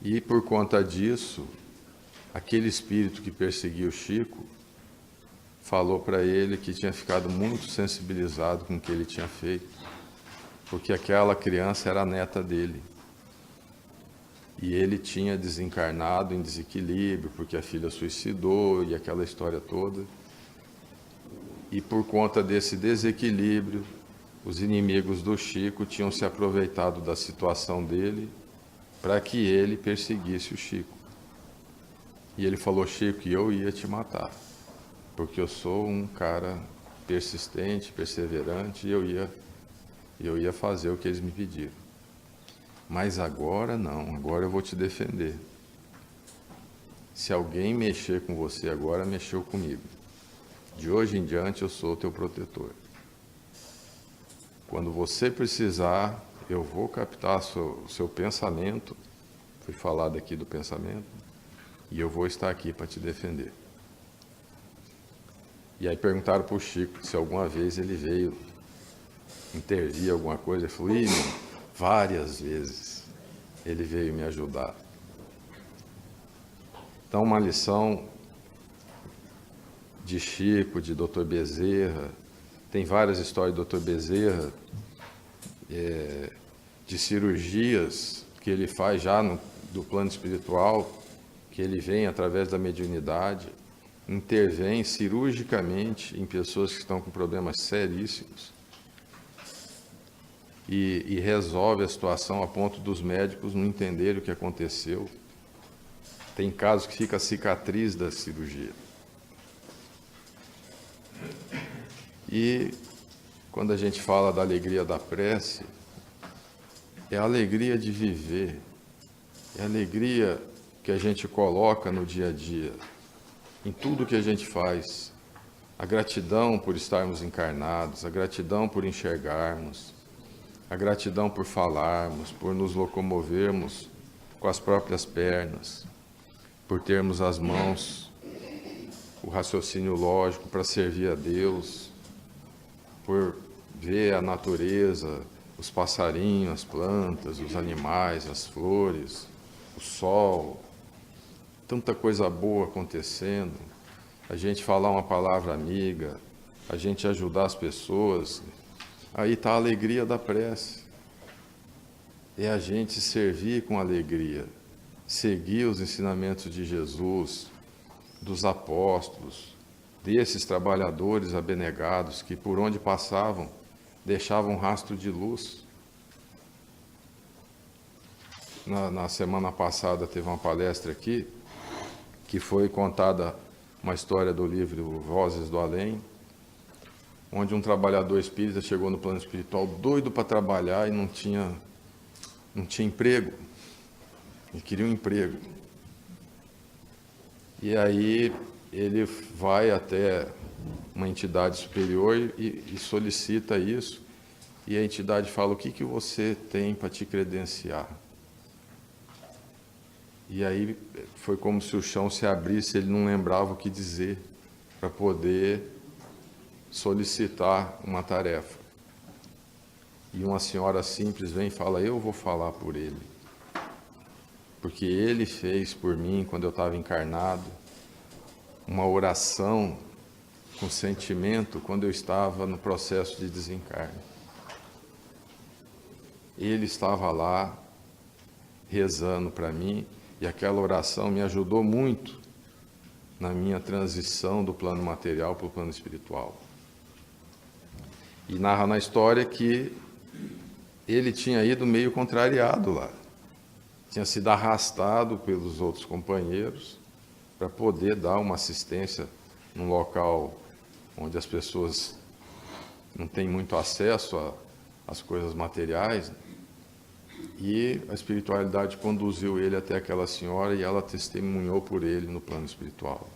E por conta disso, aquele espírito que perseguia o Chico falou para ele que tinha ficado muito sensibilizado com o que ele tinha feito, porque aquela criança era a neta dele. E ele tinha desencarnado em desequilíbrio, porque a filha suicidou e aquela história toda. E por conta desse desequilíbrio, os inimigos do Chico tinham se aproveitado da situação dele para que ele perseguisse o Chico. E ele falou, Chico, eu ia te matar, porque eu sou um cara persistente, perseverante, e eu ia fazer o que eles me pediram. Mas agora não, agora eu vou te defender. Se alguém mexer com você agora, mexeu comigo. De hoje em diante eu sou teu protetor. Quando você precisar, eu vou captar o seu pensamento, foi falado aqui do pensamento, e eu vou estar aqui para te defender. E aí perguntaram para o Chico se alguma vez ele veio intervir alguma coisa. Ele falou, várias vezes ele veio me ajudar. Então, uma lição de Chico, de Dr. Bezerra, tem várias histórias do Dr. Bezerra, de cirurgias que ele faz já do plano espiritual, que ele vem através da mediunidade, intervém cirurgicamente em pessoas que estão com problemas seríssimos e resolve a situação a ponto dos médicos não entenderem o que aconteceu. Tem casos que fica a cicatriz da cirurgia. E quando a gente fala da alegria da prece, é a alegria de viver, é a alegria que a gente coloca no dia a dia, em tudo que a gente faz. A gratidão por estarmos encarnados, a gratidão por enxergarmos, a gratidão por falarmos, por nos locomovermos com as próprias pernas, por termos as mãos, o raciocínio lógico para servir a Deus, por ver a natureza, os passarinhos, as plantas, os animais, as flores, o sol, tanta coisa boa acontecendo, a gente falar uma palavra amiga, a gente ajudar as pessoas, aí está a alegria da prece. É a gente servir com alegria, seguir os ensinamentos de Jesus, dos apóstolos, desses trabalhadores abnegados que por onde passavam deixavam um rastro de luz. Na semana passada teve uma palestra aqui, que foi contada uma história do livro Vozes do Além, onde um trabalhador espírita chegou no plano espiritual doido para trabalhar e não tinha emprego. Ele queria um emprego. E aí ele vai até uma entidade superior e solicita isso, e a entidade fala, o que você tem para te credenciar? E aí foi como se o chão se abrisse, ele não lembrava o que dizer para poder solicitar uma tarefa. E uma senhora simples vem e fala, eu vou falar por ele, porque ele fez por mim, quando eu estava encarnado, uma oração com sentimento quando eu estava no processo de desencarne. Ele estava lá rezando para mim, e aquela oração me ajudou muito na minha transição do plano material para o plano espiritual. E narra na história que ele tinha ido meio contrariado lá, tinha sido arrastado pelos outros companheiros para poder dar uma assistência num local onde as pessoas não têm muito acesso às coisas materiais, e a espiritualidade conduziu ele até aquela senhora e ela testemunhou por ele no plano espiritual.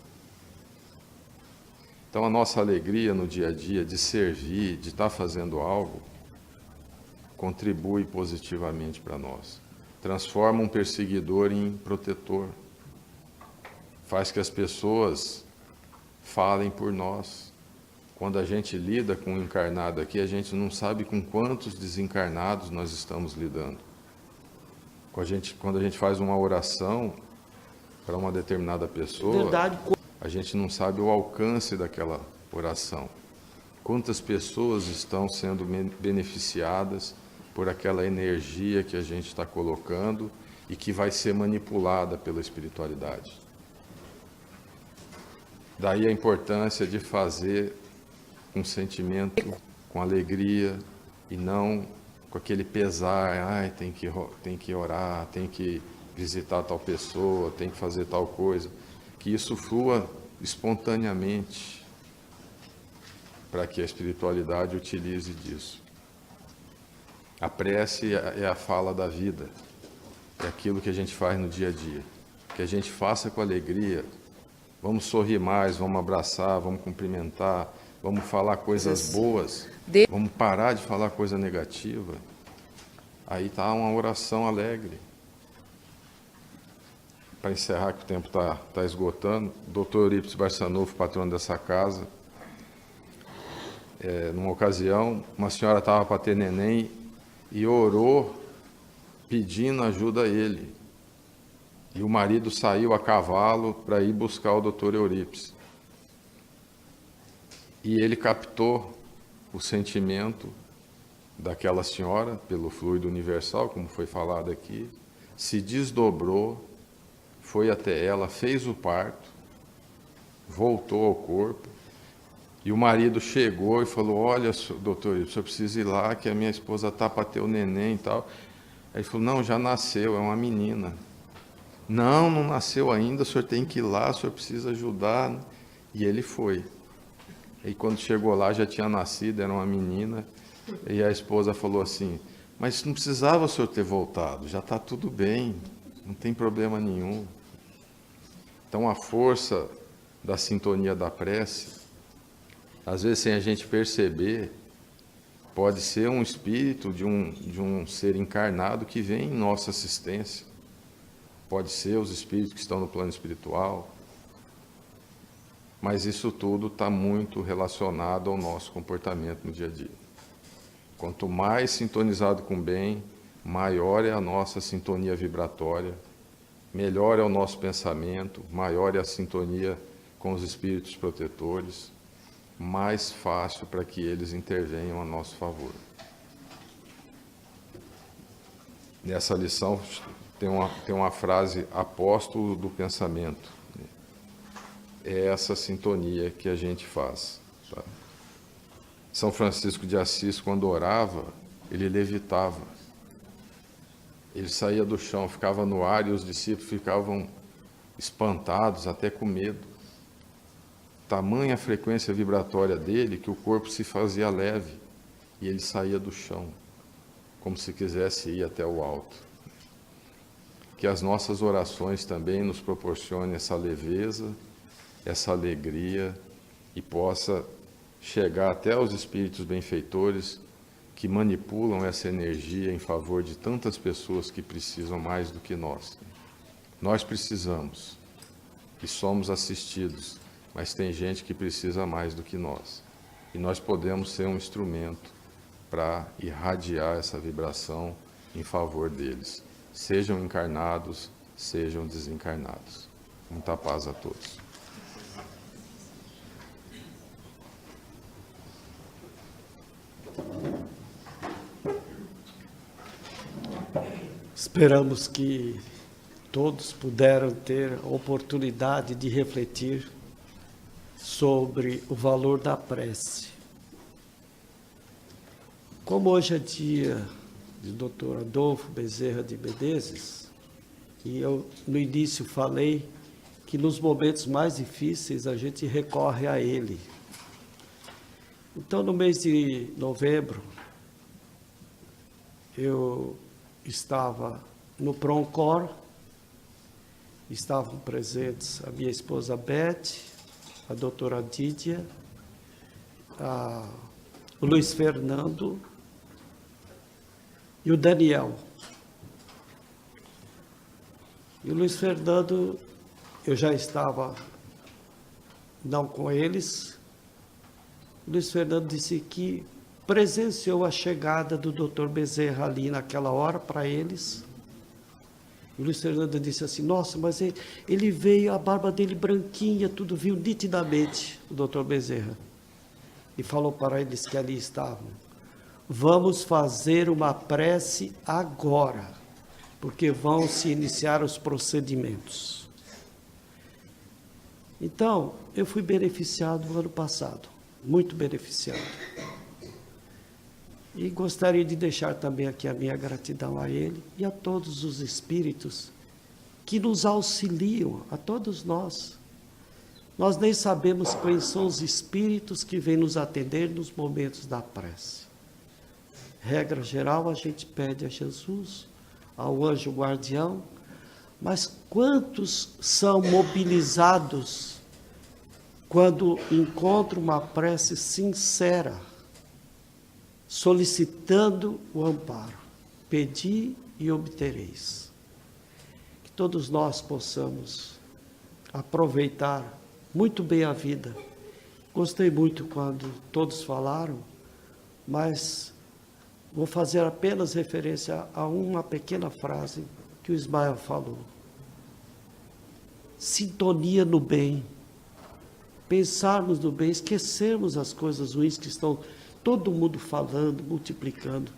Então, a nossa alegria no dia a dia de servir, de estar fazendo algo, contribui positivamente para nós. Transforma um perseguidor em protetor. Faz que as pessoas falem por nós. Quando a gente lida com um encarnado aqui, a gente não sabe com quantos desencarnados nós estamos lidando. Quando a gente faz uma oração para uma determinada pessoa, Verdade. a gente não sabe o alcance daquela oração. Quantas pessoas estão sendo beneficiadas por aquela energia que a gente está colocando e que vai ser manipulada pela espiritualidade. Daí a importância de fazer com sentimento, com alegria e não com aquele pesar, tem que orar, tem que visitar tal pessoa, tem que fazer tal coisa. Que isso flua espontaneamente para que a espiritualidade utilize disso. A prece é a fala da vida, é aquilo que a gente faz no dia a dia. Que a gente faça com alegria. Vamos sorrir mais, vamos abraçar, vamos cumprimentar, vamos falar coisas boas, vamos parar de falar coisa negativa. Aí está uma oração alegre. Para encerrar, que o tempo está esgotando, o doutor Eurípides Barçanufo, patrono dessa casa, numa ocasião, uma senhora estava para ter neném e orou pedindo ajuda a ele. E o marido saiu a cavalo para ir buscar o doutor Eurípides. E ele captou o sentimento daquela senhora, pelo fluido universal, como foi falado aqui, se desdobrou, foi até ela, fez o parto, voltou ao corpo, e o marido chegou e falou: olha, doutor, o senhor precisa ir lá, que a minha esposa está para ter o neném e tal. Aí ele falou: não, já nasceu, é uma menina. Não, não nasceu ainda, o senhor tem que ir lá, o senhor precisa ajudar. E ele foi. E quando chegou lá, já tinha nascido, era uma menina, e a esposa falou assim: mas não precisava o senhor ter voltado, já está tudo bem, não tem problema nenhum. Então, a força da sintonia da prece, às vezes sem a gente perceber, pode ser um espírito de um ser encarnado que vem em nossa assistência. Pode ser os espíritos que estão no plano espiritual. Mas isso tudo está muito relacionado ao nosso comportamento no dia a dia. Quanto mais sintonizado com o bem, maior é a nossa sintonia vibratória, melhor é o nosso pensamento, maior é a sintonia com os espíritos protetores, mais fácil para que eles intervenham a nosso favor. Nessa lição tem uma frase: apóstolo do pensamento. É essa sintonia que a gente faz. Tá? São Francisco de Assis, quando orava, ele levitava. Ele saía do chão, ficava no ar, e os discípulos ficavam espantados, até com medo. Tamanha a frequência vibratória dele que o corpo se fazia leve e ele saía do chão, como se quisesse ir até o alto. Que as nossas orações também nos proporcionem essa leveza, essa alegria, e possa chegar até os espíritos benfeitores que manipulam essa energia em favor de tantas pessoas que precisam mais do que nós. Nós precisamos e somos assistidos, mas tem gente que precisa mais do que nós. E nós podemos ser um instrumento para irradiar essa vibração em favor deles, sejam encarnados, sejam desencarnados. Muita paz a todos. Esperamos que todos puderam ter a oportunidade de refletir sobre o valor da prece. Como hoje é dia do Dr. Adolfo Bezerra de Menezes, e eu no início falei que nos momentos mais difíceis a gente recorre a Ele. Então, no mês de novembro, eu estava no Proncor, estavam presentes a minha esposa Beth, a doutora Dídia, o Luiz Fernando e o Daniel. E o Luiz Fernando, eu já estava não com eles. O Luiz Fernando disse que presenciou a chegada do Dr. Bezerra ali naquela hora para eles. E o Luiz Fernando disse assim, nossa, mas ele veio, a barba dele branquinha, tudo viu nitidamente o Dr. Bezerra. E falou para eles que ali estavam, vamos fazer uma prece agora, porque vão se iniciar os procedimentos. Então, eu fui beneficiado no ano passado, muito beneficiado. E gostaria de deixar também aqui a minha gratidão a ele e a todos os espíritos que nos auxiliam, a todos nós. Nós nem sabemos quais são os espíritos que vêm nos atender nos momentos da prece. Regra geral, a gente pede a Jesus, ao anjo guardião, mas quantos são mobilizados quando encontram uma prece sincera, solicitando o amparo? Pedi e obtereis. Que todos nós possamos aproveitar muito bem a vida. Gostei muito quando todos falaram, mas vou fazer apenas referência a uma pequena frase que o Ismael falou. Sintonia no bem. Pensarmos no bem, esquecermos as coisas ruins que estão todo mundo falando, multiplicando.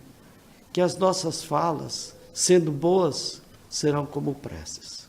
Que as nossas falas, sendo boas, serão como preces.